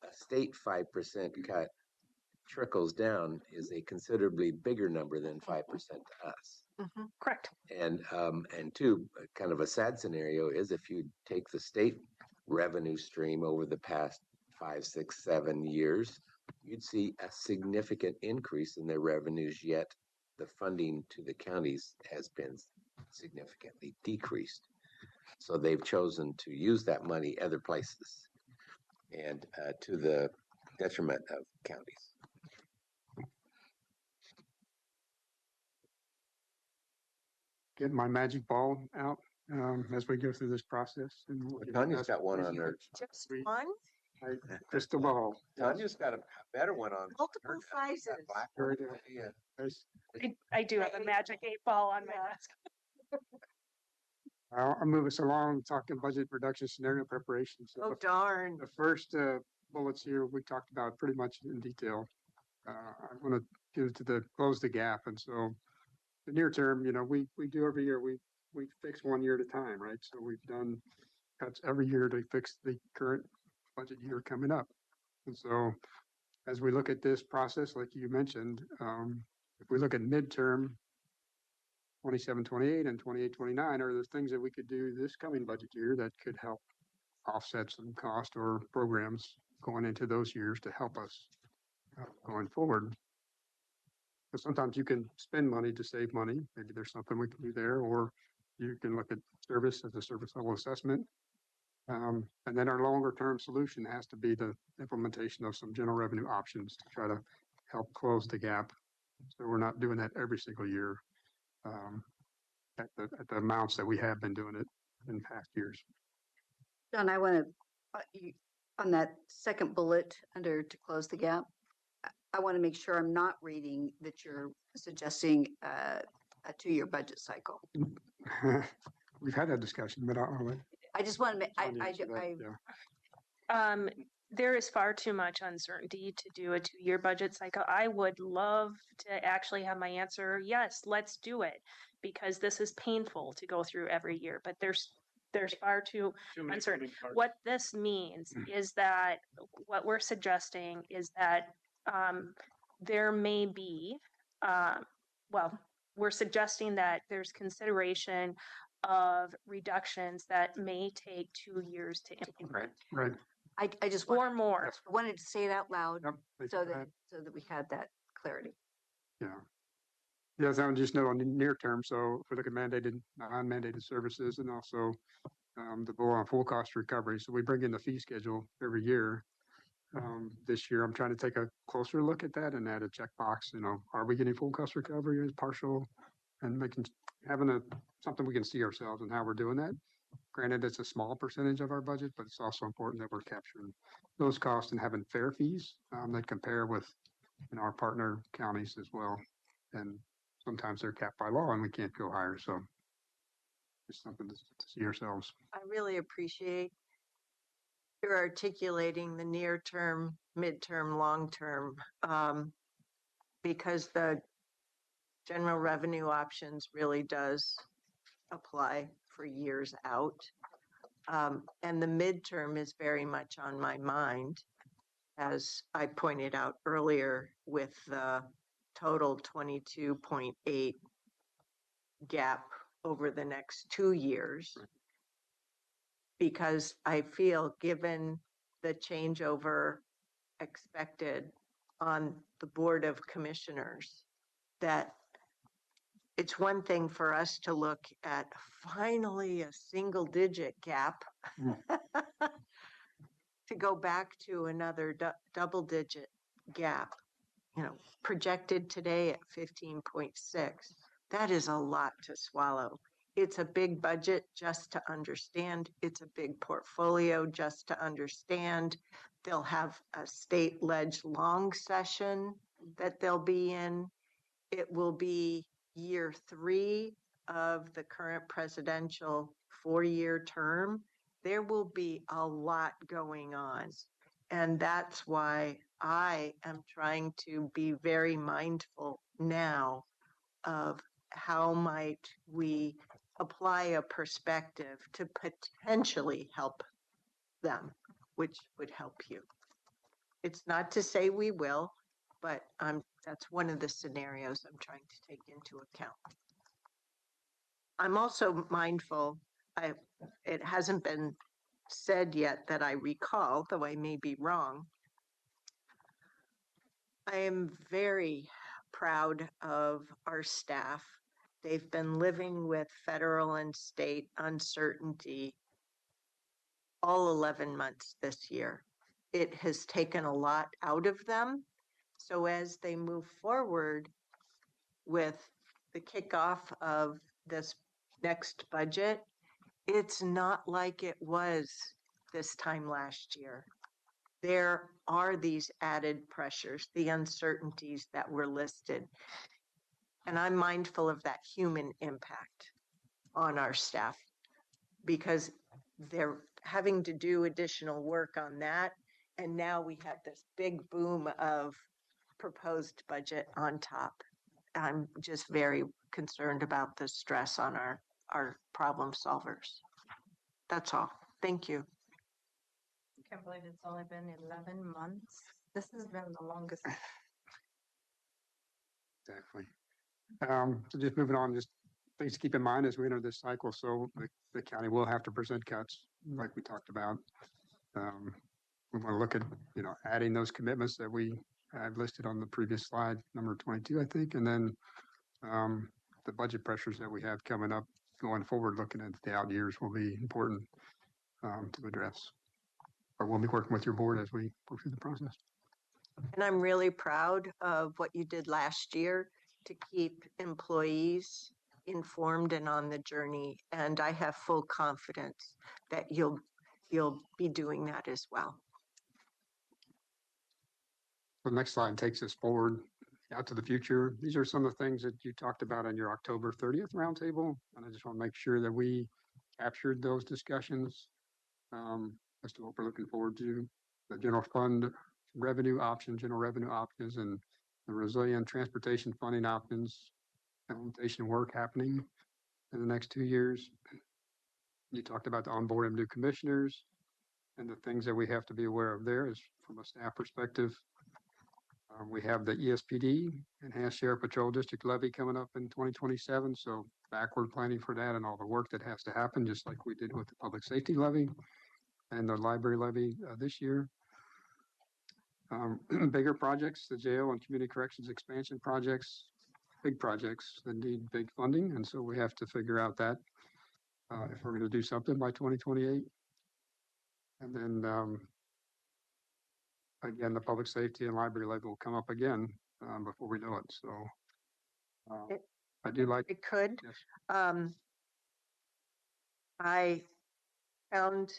a state 5% cut trickles down is a considerably bigger number than 5% to us. Mhm. Correct. And two, kind of a sad scenario is if you take the state revenue stream over the past 5, 6, 7 years, you'd see a significant increase in their revenues, yet the funding to the counties has been significantly decreased. So they've chosen to use that money other places, and to the detriment of counties. Get my magic ball out as we go through this process. And we'll get Tanya's best got one on research. her. Just We- one? Crystal ball. Tanya's got a better one on Multiple her desk. sizes. That black Very one. good. Yeah. Nice. I do have a magic 8-ball on my desk. I'll move us along, talking budget reduction scenario preparation. So Oh, darn. the first bullets here, we talked about pretty much in detail. I want to give it to the close the gap. And so the near term, we do every year, we fix 1 year at a time, right? So we've done cuts every year to fix the current budget year coming up. And so as we look at this process, like you mentioned, if we look at midterm 27, 28 and 28, 29, are there things that we could do this coming budget year that could help offset some cost or programs going into those years to help us going forward? Because sometimes you can spend money to save money. Maybe there's something we can do there, or you can look at service as a service level assessment. And then our longer term solution has to be the implementation of some general revenue options to try to help close the gap. So we're not doing that every single year at the amounts that we have been doing it in past years. John, I want to, on that second bullet under to close the gap, I want to make sure I'm not reading that you're suggesting a 2-year budget cycle. We've had that discussion, but I just want to make, There is far too much uncertainty to do a 2-year budget cycle. I would love to actually have my answer, yes, let's do it, because this is painful to go through every year, but there's far too uncertain. What this means is that what we're suggesting is that there may be, we're suggesting that there's consideration of reductions that may take 2 years to implement. right. I just Or more. wanted to say it out loud Yep. so that we had that clarity. Yeah. Yes, I would just know on the near term. So if we look at mandated, non-mandated services, and also the goal on full cost recovery. So we bring in the fee schedule every year. This year, I'm trying to take a closer look at that and add a checkbox. Are we getting full cost recovery? Is partial, and having something we can see ourselves and how we're doing that. Granted, it's a small percentage of our budget, but it's also important that we're capturing those costs and having fair fees that compare with our partner counties as well. And sometimes they're capped by law and we can't go higher. So it's something to see ourselves. I really appreciate you're articulating the near term, midterm, long term, because the general revenue options really does apply for years out. And the midterm is very much on my mind, as I pointed out earlier, with the total 22.8 gap over the next 2 years. Because I feel, given the changeover expected on the Board of Commissioners, that it's one thing for us to look at finally a single digit gap to go back to another double digit gap, projected today at 15.6. That is a lot to swallow. It's a big budget just to understand. It's a big portfolio just to understand. They'll have a state ledge long session that they'll be in. It will be year 3 of the current presidential 4-year term. There will be a lot going on. And that's why I am trying to be very mindful now of how might we apply a perspective to potentially help them, which would help you. It's not to say we will, but that's one of the scenarios I'm trying to take into account. I'm also mindful, it hasn't been said yet that I recall, though I may be wrong. I am very proud of our staff. They've been living with federal and state uncertainty all 11 months this year. It has taken a lot out of them. So as they move forward with the kickoff of this next budget, it's not like it was this time last year. There are these added pressures, the uncertainties that were listed. And I'm mindful of that human impact on our staff because they're having to do additional work on that. And now we have this big boom of proposed budget on top. I'm just very concerned about the stress on our problem solvers. That's all. Thank you. I can't believe it's only been 11 months. This has been the longest. Exactly. So just moving on, just things to keep in mind as we enter this cycle. So the county will have to present cuts like we talked about. We want to look at, adding those commitments that we had listed on the previous slide, number 22, I think. And then the budget pressures that we have coming up going forward, looking at the out years will be important to address. But we'll be working with your board as we go through the process. And I'm really proud of what you did last year to keep employees informed and on the journey. And I have full confidence that you'll be doing that as well. The next slide takes us forward out to the future. These are some of the things that you talked about in your October 30th roundtable. And I just want to make sure that we captured those discussions as to what we're looking forward to. The general fund revenue options, general revenue options, and the resilient transportation funding options, implementation work happening in the next 2 years. You talked about the onboarding of new commissioners and the things that we have to be aware of there is from a staff perspective. We have the ESPD, Enhanced Sheriff Patrol District Levy coming up in 2027. So backward planning for that and all the work that has to happen, just like we did with the public safety levy and the library levy this year. Bigger projects, the jail and community corrections expansion projects, big projects that need big funding. And so we have to figure out that if we're going to do something by 2028. And then again, the public safety and library levy will come up again before we know it. So I do like It could. Yes. I found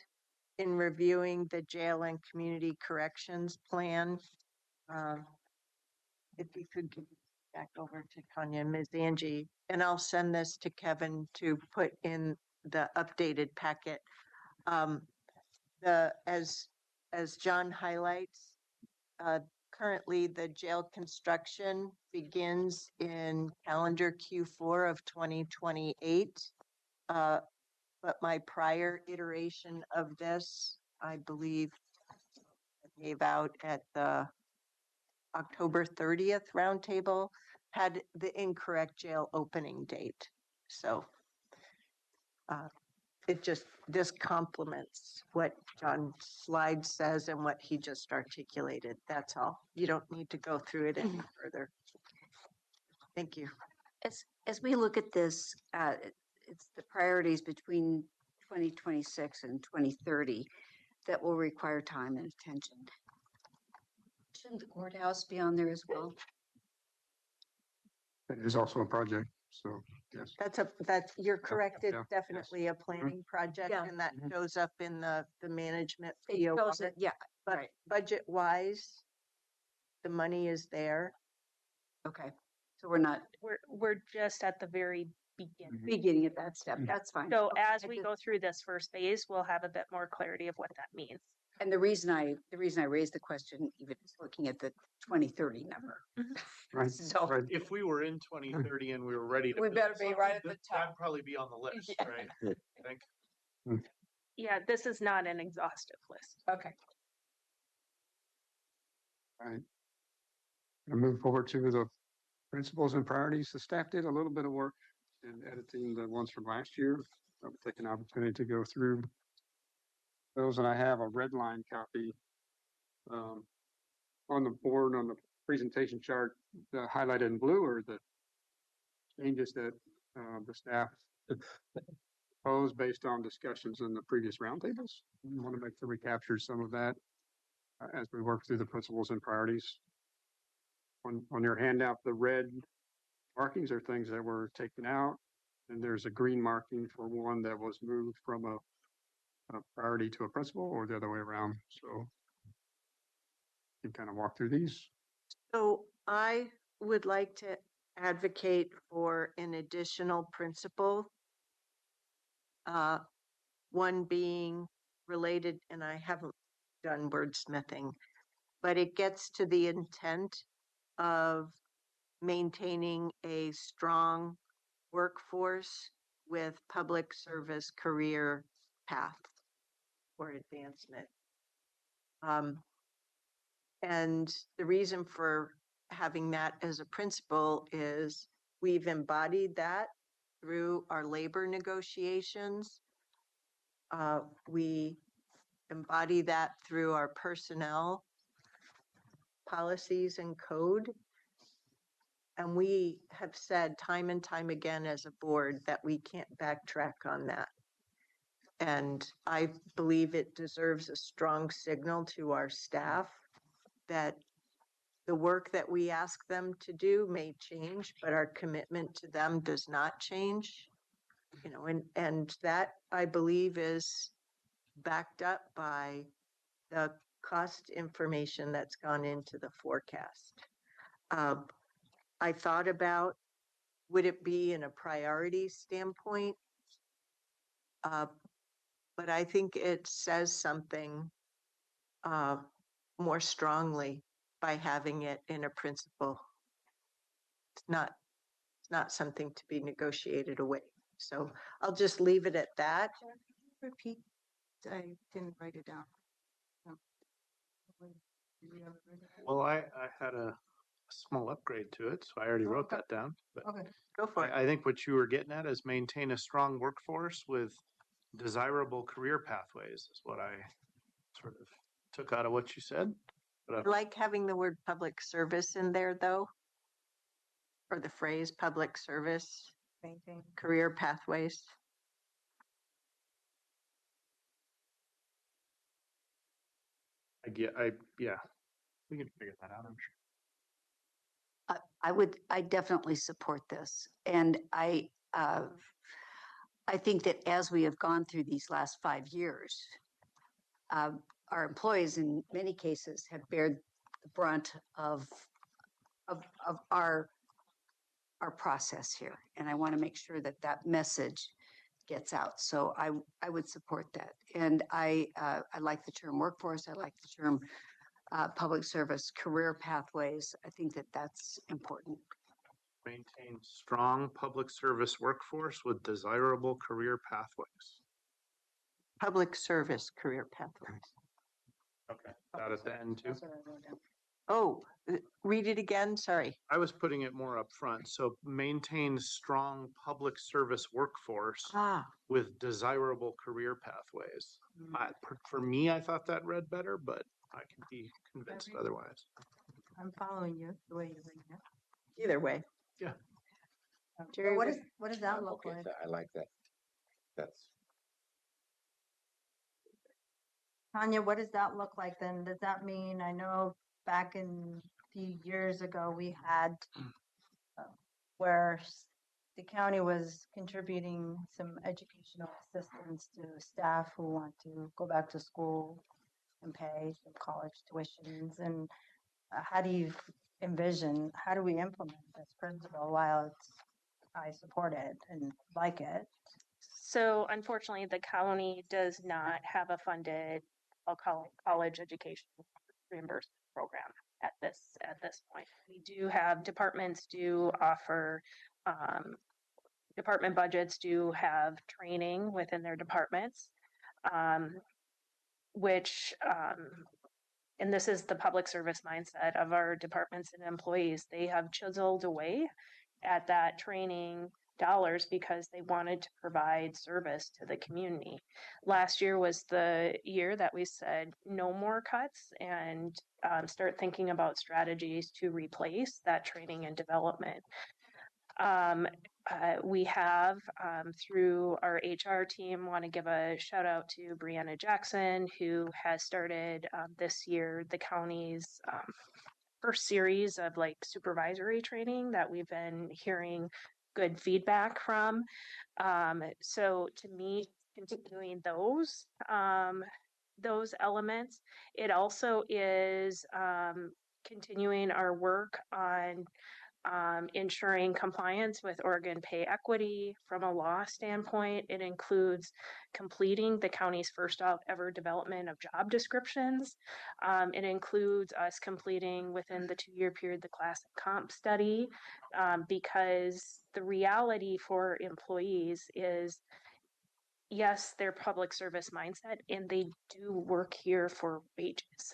in reviewing the jail and community corrections plan, uh, if you could give it back over to Kanya and Ms. Angie, and I'll send this to Kevin to put in the updated packet. As John highlights, currently the jail construction begins in calendar Q4 of 2028. But my prior iteration of this, I believe, I gave out at the October 30th roundtable, had the incorrect jail opening date. So this complements what John's slide says and what he just articulated. That's all. You don't need to go through it any further. Thank you. As we look at this, it's the priorities between 2026 and 2030 that will require time and attention. Shouldn't the courthouse be on there as well? That is also a project, so yes. You're correct. yeah, It's yes. definitely a planning project Yeah. and that shows up in the management. It PO shows of it, yeah, But right. budget wise, the money is there. Okay. So we're not We're just at the very beginning. beginning at that step. That's fine. So Okay, as I we just- go through this first phase, we'll have a bit more clarity of what that means. And the reason I raised the question, even is looking at the 2030 number. Right. So Right. If we were in 2030 and we were ready to. We build better be something, right at the top. That'd probably be on the list, Yeah. right? I think. Yeah, this is not an exhaustive list. okay. All right. Gonna move forward to the principles and priorities. The staff did a little bit of work in editing the ones from last year. I'll take an opportunity to go through those, and I have a red line copy on the board on the presentation chart. The highlighted in blue are the changes that the staff proposed based on discussions in the previous roundtables. We want to make sure we capture some of that as we work through the principles and priorities. On your handout, the red markings are things that were taken out, and there's a green marking for one that was moved from a priority to a principle, or the other way around. So you can kind of walk through these. So I would like to advocate for an additional principle. One being related, and I haven't done wordsmithing, but it gets to the intent of maintaining a strong workforce with public service career path for advancement. And the reason for having that as a principle is we've embodied that through our labor negotiations. We embody that through our personnel policies and code. And we have said time and time again as a board that we can't backtrack on that. And I believe it deserves a strong signal to our staff that the work that we ask them to do may change, but our commitment to them does not change. You know, and that I believe is backed up by the cost information that's gone into the forecast. I thought about, would it be in a priority standpoint? But I think it says something more strongly by having it in a principle. It's not something to be negotiated away. So I'll just leave it at that. Repeat. I didn't write it down. Well, I had a small upgrade to it, so I already wrote that down. But Okay. Go for it. I think what you were getting at is maintain a strong workforce with desirable career pathways is what I sort of took out of what you said. I like having the word public service in there though. Or the phrase public service, Maintain. career pathways. Yeah, we can figure that out, I'm sure. I definitely support this. And I think that as we have gone through these last 5 years, our employees in many cases have bared the brunt of our process here. And I want to make sure that that message gets out. So I would support that. And I like the term workforce. I like the term public service career pathways. I think that that's important. Maintain strong public service workforce with desirable career pathways. Public service career pathways. Okay. That at the end too. That's what I wrote down. Oh, read it again. Sorry. I was putting it more up front. So maintain strong public service workforce Ah, with desirable career pathways. For me, I thought that read better, but I can be convinced otherwise. I'm following you the way you're reading it. either way. Yeah. Jerry, What does that look Okay, like? so I like that. That's, Tanya, what does that look like then? Does that mean, I know back in a few years ago, we had where the county was contributing some educational assistance to staff who want to go back to school and pay some college tuitions. And how do you envision, how do we implement this principle while I support it and like it? So unfortunately, the county does not have a funded, I'll call it college education reimbursement program at this point. We do have departments do offer, department budgets do have training within their departments, which, and this is the public service mindset of our departments and employees. They have chiseled away at that training dollars because they wanted to provide service to the community. Last year was the year that we said no more cuts and start thinking about strategies to replace that training and development. We have through our HR team, want to give a shout out to Brianna Jackson, who has started this year the county's first series of like supervisory training that we've been hearing good feedback from. So to me, continuing those elements, it also is continuing our work on ensuring compliance with Oregon pay equity from a law standpoint. It includes completing the county's first ever development of job descriptions. It includes us completing within the 2-year period the classic comp study, because the reality for employees is, yes, their public service mindset, and they do work here for wages.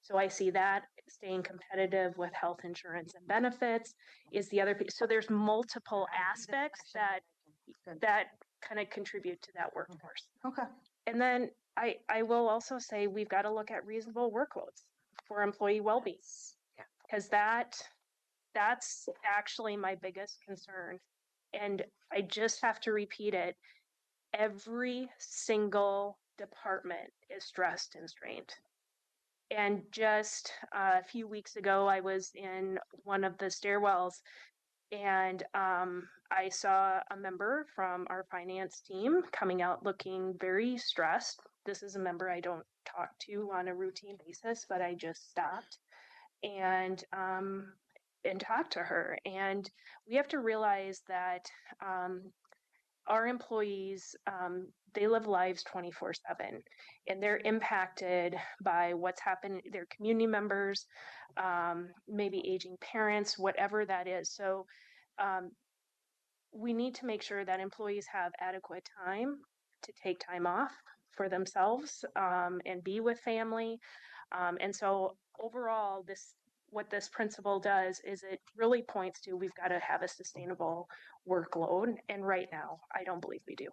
So I see that staying competitive with health insurance and benefits is the other piece. So there's multiple aspects that kind of contribute to that workforce. Okay. And then I will also say we've got to look at reasonable workloads for employee well-being, because that's actually my biggest concern. And I just have to repeat it. Every single department is stressed and strained. And just a few weeks ago, I was in one of the stairwells and I saw a member from our finance team coming out looking very stressed. This is a member I don't talk to on a routine basis, but I just stopped and talked to her. And we have to realize that our employees, they live lives 24/7 and they're impacted by what's happened, their community members, maybe aging parents, whatever that is. So we need to make sure that employees have adequate time to take time off for themselves and be with family. And so overall, what this principle does is it really points to we've got to have a sustainable workload. And right now, I don't believe we do.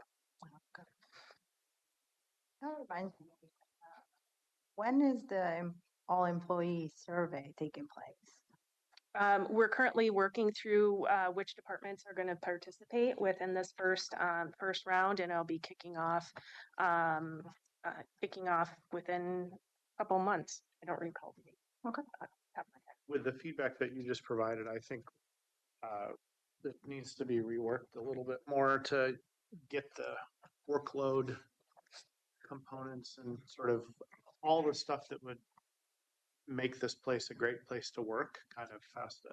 That reminds me, when is the all employee survey taking place? We're currently working through which departments are going to participate within this first round, and I'll be kicking off within a couple months. I don't recall the date. Okay. With the feedback that you just provided, I think that needs to be reworked a little bit more to get the workload components and sort of all the stuff that would make this place a great place to work kind of has to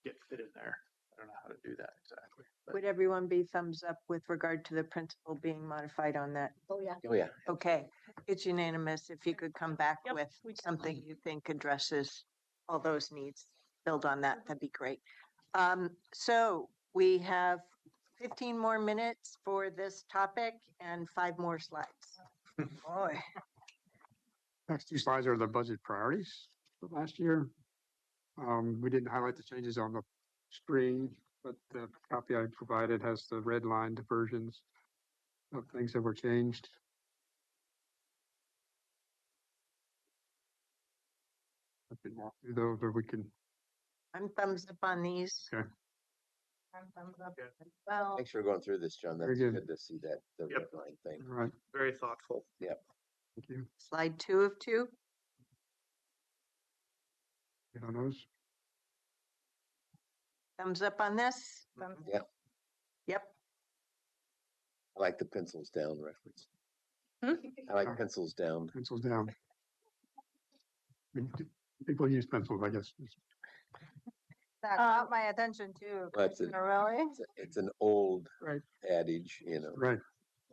get fit in there. I don't know how to do that exactly. But Would everyone be thumbs up with regard to the principle being modified on that? Oh, yeah. Oh, yeah. Okay, it's unanimous. If you could come back Yep, with we can. something you think addresses all those needs, build on that, that'd be great. So we have 15 more minutes for this topic and 5 more slides. Boy, Next two slides are the budget priorities for last year. We didn't highlight the changes on the screen, but the copy I provided has the red line versions of things that were changed. I can walk through those, or we can, I'm thumbs up on these. okay. Thumbs up Yeah. as well. Thanks for going through this, John. Very That's good. good to see that, the Yep. red line thing. All right, very thoughtful. thank you. Slide 2 of 2. Get on those. Thumbs up on this. Thumbs Yep. Yep. I like the pencils down reference. Hmm? I like pencils down. Pencils down. I mean, people use pencils, I guess. That caught my attention too. Well, it's a- Commissioner Willie. It's an old Right, adage, you know. right.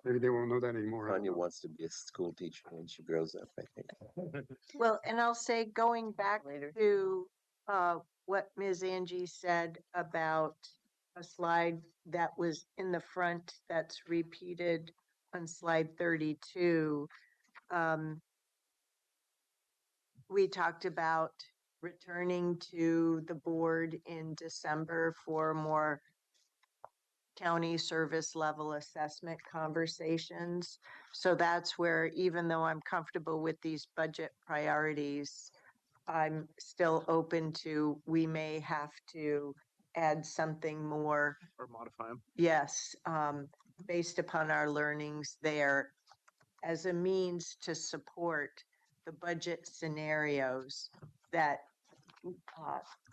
Maybe they won't know that anymore. I don't Tanya know. wants to be a school teacher when she grows up, I think. Well, and I'll say, going back Later. to what Ms. Angie said about a slide that was in the front that's repeated on slide 32. We talked about returning to the board in December for more county service level assessment conversations. So that's where, even though I'm comfortable with these budget priorities, I'm still open to, we may have to add something more. Or modify them. Yes, based upon our learnings there, as a means to support the budget scenarios that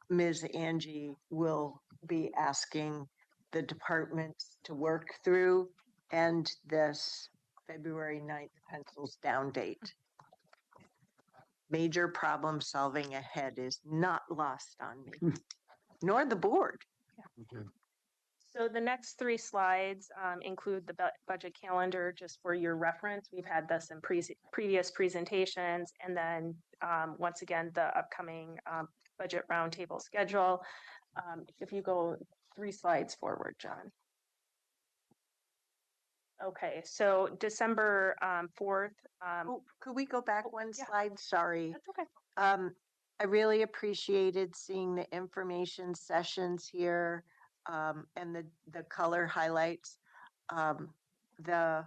Ms. Angie will be asking the departments to work through, and this February 9th pencils down date. Major problem solving ahead is not lost on me, nor the board. Okay. So the next 3 slides include the budget calendar, just for your reference. We've had this in previous presentations, and then once again, the upcoming budget roundtable schedule. If you go 3 slides forward, John. Okay, so December 4th. Oh, could we go back one yeah. slide? Sorry. That's okay. I really appreciated seeing the information sessions here, and the color highlights. The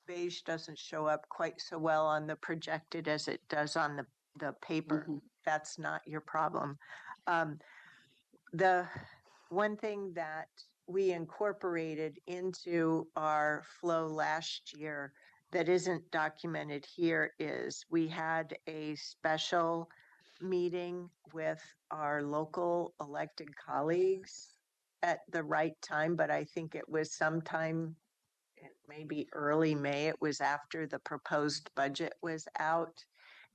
beige doesn't show up quite so well on the projected as it does on the paper. That's not your problem. The one thing that we incorporated into our flow last year that isn't documented here is we had a special meeting with our local elected colleagues at the right time, but I think it was sometime, maybe early May. It was after the proposed budget was out.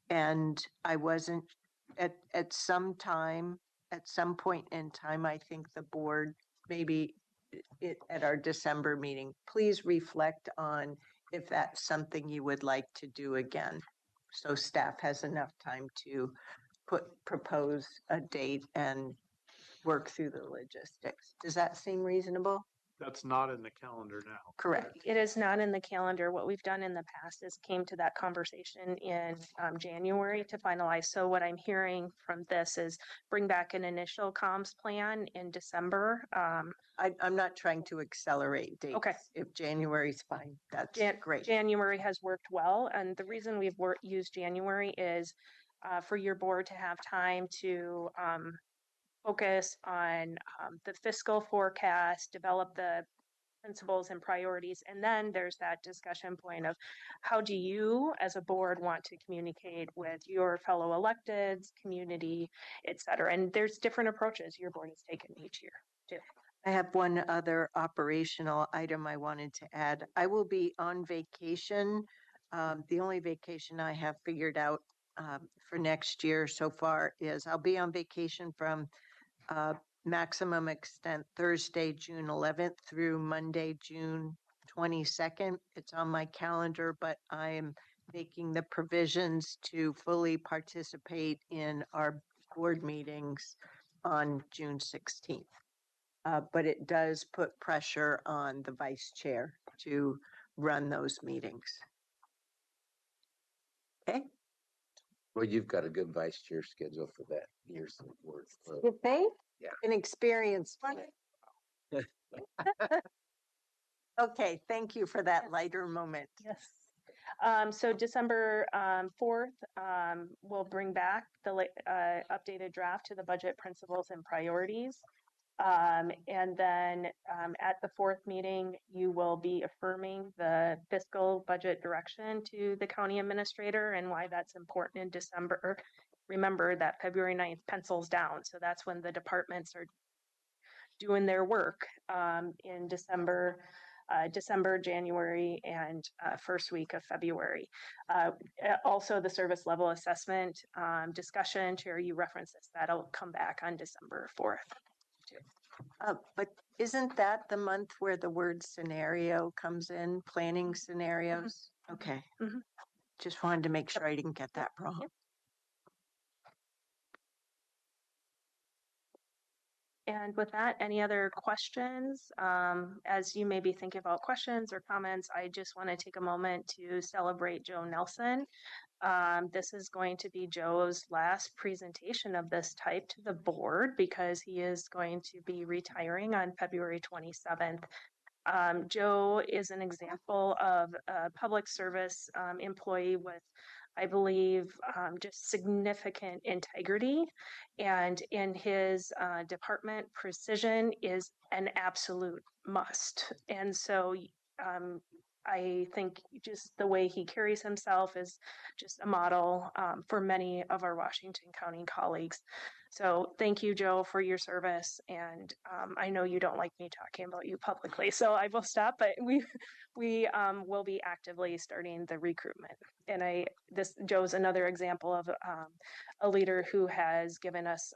And I wasn't at some time, at some point in time, I think the board, maybe at our December meeting, please reflect on if that's something you would like to do again. So staff has enough time to propose a date and work through the logistics. Does that seem reasonable? That's not in the calendar now. Correct. It is not in the calendar. What we've done in the past is came to that conversation in January to finalize. So what I'm hearing from this is bring back an initial comms plan in December. I'm not trying to accelerate dates. Okay. If January's fine, that's great. January has worked well. And the reason we've used January is for your board to have time to focus on the fiscal forecast, develop the principles and priorities. And then there's that discussion point of how do you as a board want to communicate with your fellow electeds, community, et cetera. And there's different approaches your board has taken each year too. I have one other operational item I wanted to add. I will be on vacation. The only vacation I have figured out for next year so far is I'll be on vacation from maximum extent Thursday, June 11th through Monday, June 22nd. It's on my calendar, but I am making the provisions to fully participate in our board meetings on June 16th. But it does put pressure on the vice chair to run those meetings. Okay. Well, you've got a good vice chair schedule for that year's worth. You think? Yeah. An experience. Okay, thank you for that lighter moment. Yes. So December 4th, we'll bring back the updated draft to the budget principles and priorities. And then at the fourth meeting, you will be affirming the fiscal budget direction to the county administrator and why that's important in December. Remember that February 9th pencils down. So that's when the departments are doing their work in December, January, and first week of February. Also, the service level assessment discussion, Chair, you referenced this, that'll come back on December 4th. But isn't that the month where the word scenario comes in, planning scenarios? Okay. Mhm. Just wanted to make sure I didn't get that wrong. Yep. And with that, any other questions? As you may be thinking about questions or comments, I just want to take a moment to celebrate Joe Nelson. This is going to be Joe's last presentation of this type to the board because he is going to be retiring on February 27th. Joe is an example of a public service employee with, I believe, just significant integrity, and in his department, precision is an absolute must. And so I think just the way he carries himself is just a model for many of our Washington County colleagues. So thank you, Joe, for your service. And I know you don't like me talking about you publicly, so I will stop. But we will be actively starting the recruitment. And Joe's another example of a leader who has given us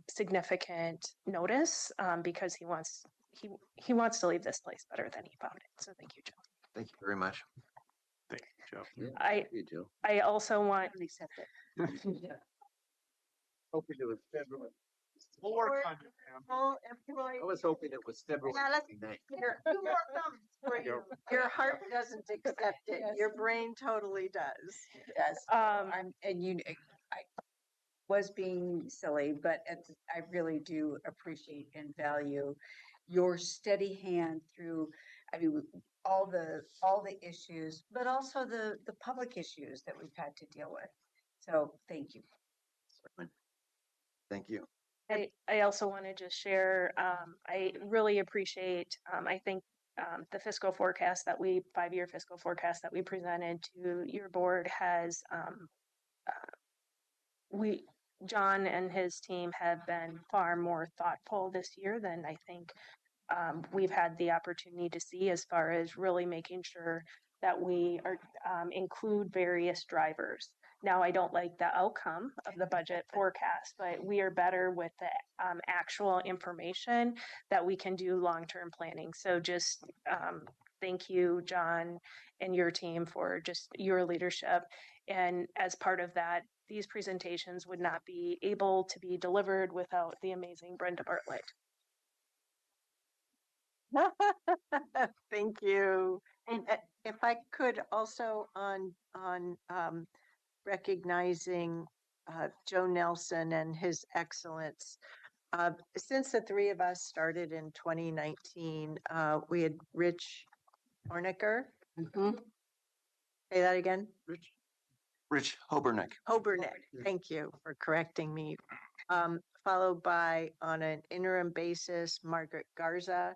significant notice because he wants to leave this place better than he found it. So thank you, Joe. Thank you very much. Thank you, Joe. Yeah, I thank you, Joe. I also want Really said that. Hoping it was February. We'll work on it, ma'am. I was hoping it was February Yeah, let's 29th. Your heart doesn't accept it. Yes. Your brain totally does. Yes. I was being silly, but I really do appreciate and value your steady hand through, all the issues, but also the public issues that we've had to deal with. So thank you. Thank you. I also want to just share, I really appreciate, I think the fiscal forecast 5-year fiscal forecast that we presented to your board has, John and his team have been far more thoughtful this year than I think we've had the opportunity to see as far as really making sure that we are include various drivers. Now, I don't like the outcome of the budget forecast, but we are better with the actual information that we can do long-term planning. So just thank you, John, and your team for just your leadership. And as part of that, these presentations would not be able to be delivered without the amazing Brenda Bartlett. Thank you. And if I could also on recognizing Joe Nelson and his excellence. Since the three of us started in 2019, we had Rich Hornicker. Say that again. Rich Hobernick. Hobernick. Thank you for correcting me. Followed by, on an interim basis, Margaret Garza.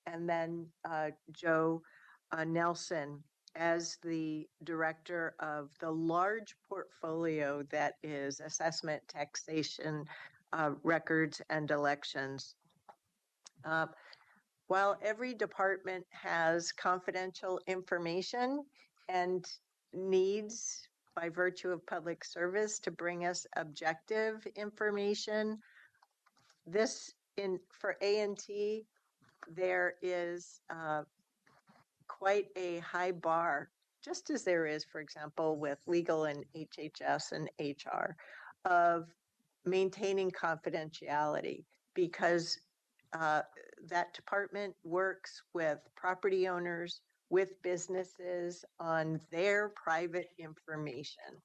and then Joe Nelson as the director of the large portfolio that is assessment, taxation, records, and elections. While every department has confidential information and needs by virtue of public service to bring us objective information, for A&T, there is quite a high bar, just as there is, for example, with legal and HHS and HR, of maintaining confidentiality, because that department works with property owners, with businesses on their private information.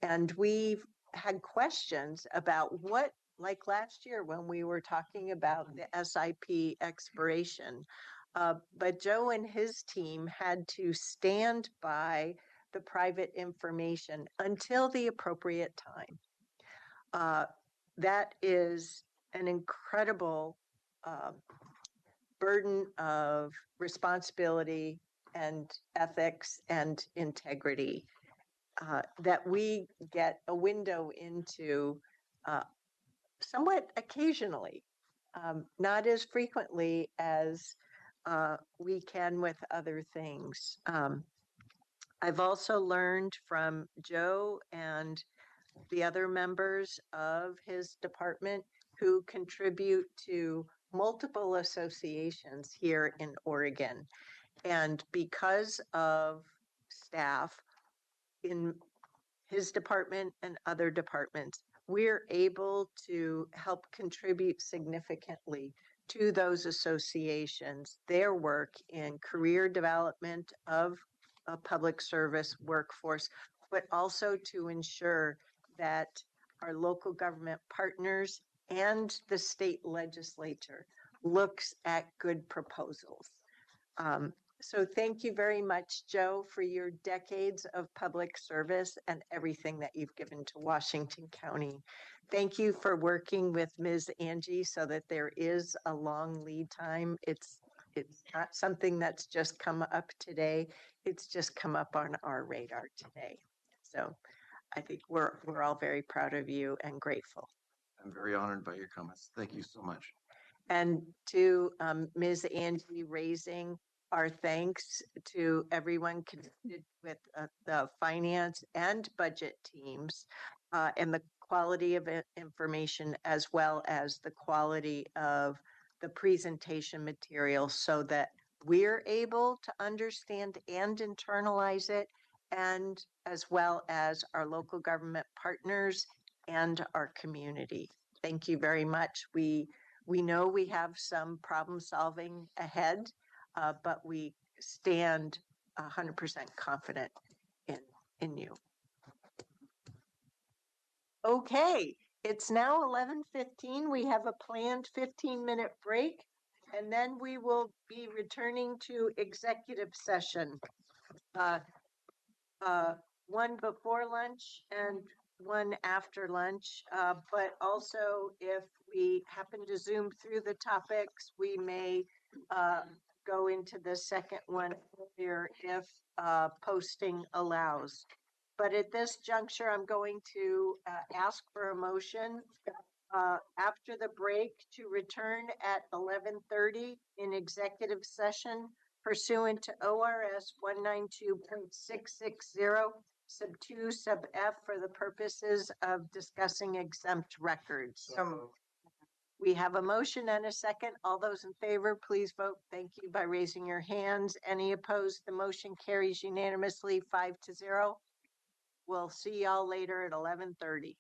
And we've had questions about what, like last year when we were talking about the SIP expiration, but Joe and his team had to stand by the private information until the appropriate time. That is an incredible burden of responsibility and ethics and integrity that we get a window into somewhat occasionally, not as frequently as we can with other things. I've also learned from Joe and the other members of his department who contribute to multiple associations here in Oregon. And because of staff in his department and other departments, we're able to help contribute significantly to those associations, their work in career development of a public service workforce, but also to ensure that our local government partners and the state legislature looks at good proposals. So thank you very much, Joe, for your decades of public service and everything that you've given to Washington County. Thank you for working with Ms. Angie so that there is a long lead time. It's not something that's just come up today. It's just come up on our radar today. So I think we're all very proud of you and grateful. I'm very honored by your comments. Thank you so much. And to Ms. Angie, raising our thanks to everyone connected with the finance and budget teams and the quality of information, as well as the quality of the presentation material, so that we're able to understand and internalize it, and as well as our local government partners and our community. Thank you very much. We know we have some problem solving ahead, but we stand 100% confident in you. Okay, it's now 11:15. We have a planned 15-minute break, and then we will be returning to executive session. One before lunch and one after lunch, but also if we happen to zoom through the topics, we may go into the second one here if posting allows. But at this juncture, I'm going to ask for a motion after the break to return at 11:30 in executive session pursuant to ORS 192.660 sub 2 sub F for the purposes of discussing exempt records. We have a motion and a second. All those in favor, please vote. Thank you by raising your hands. Any opposed? The motion carries unanimously 5-0. We'll see y'all later at 11:30.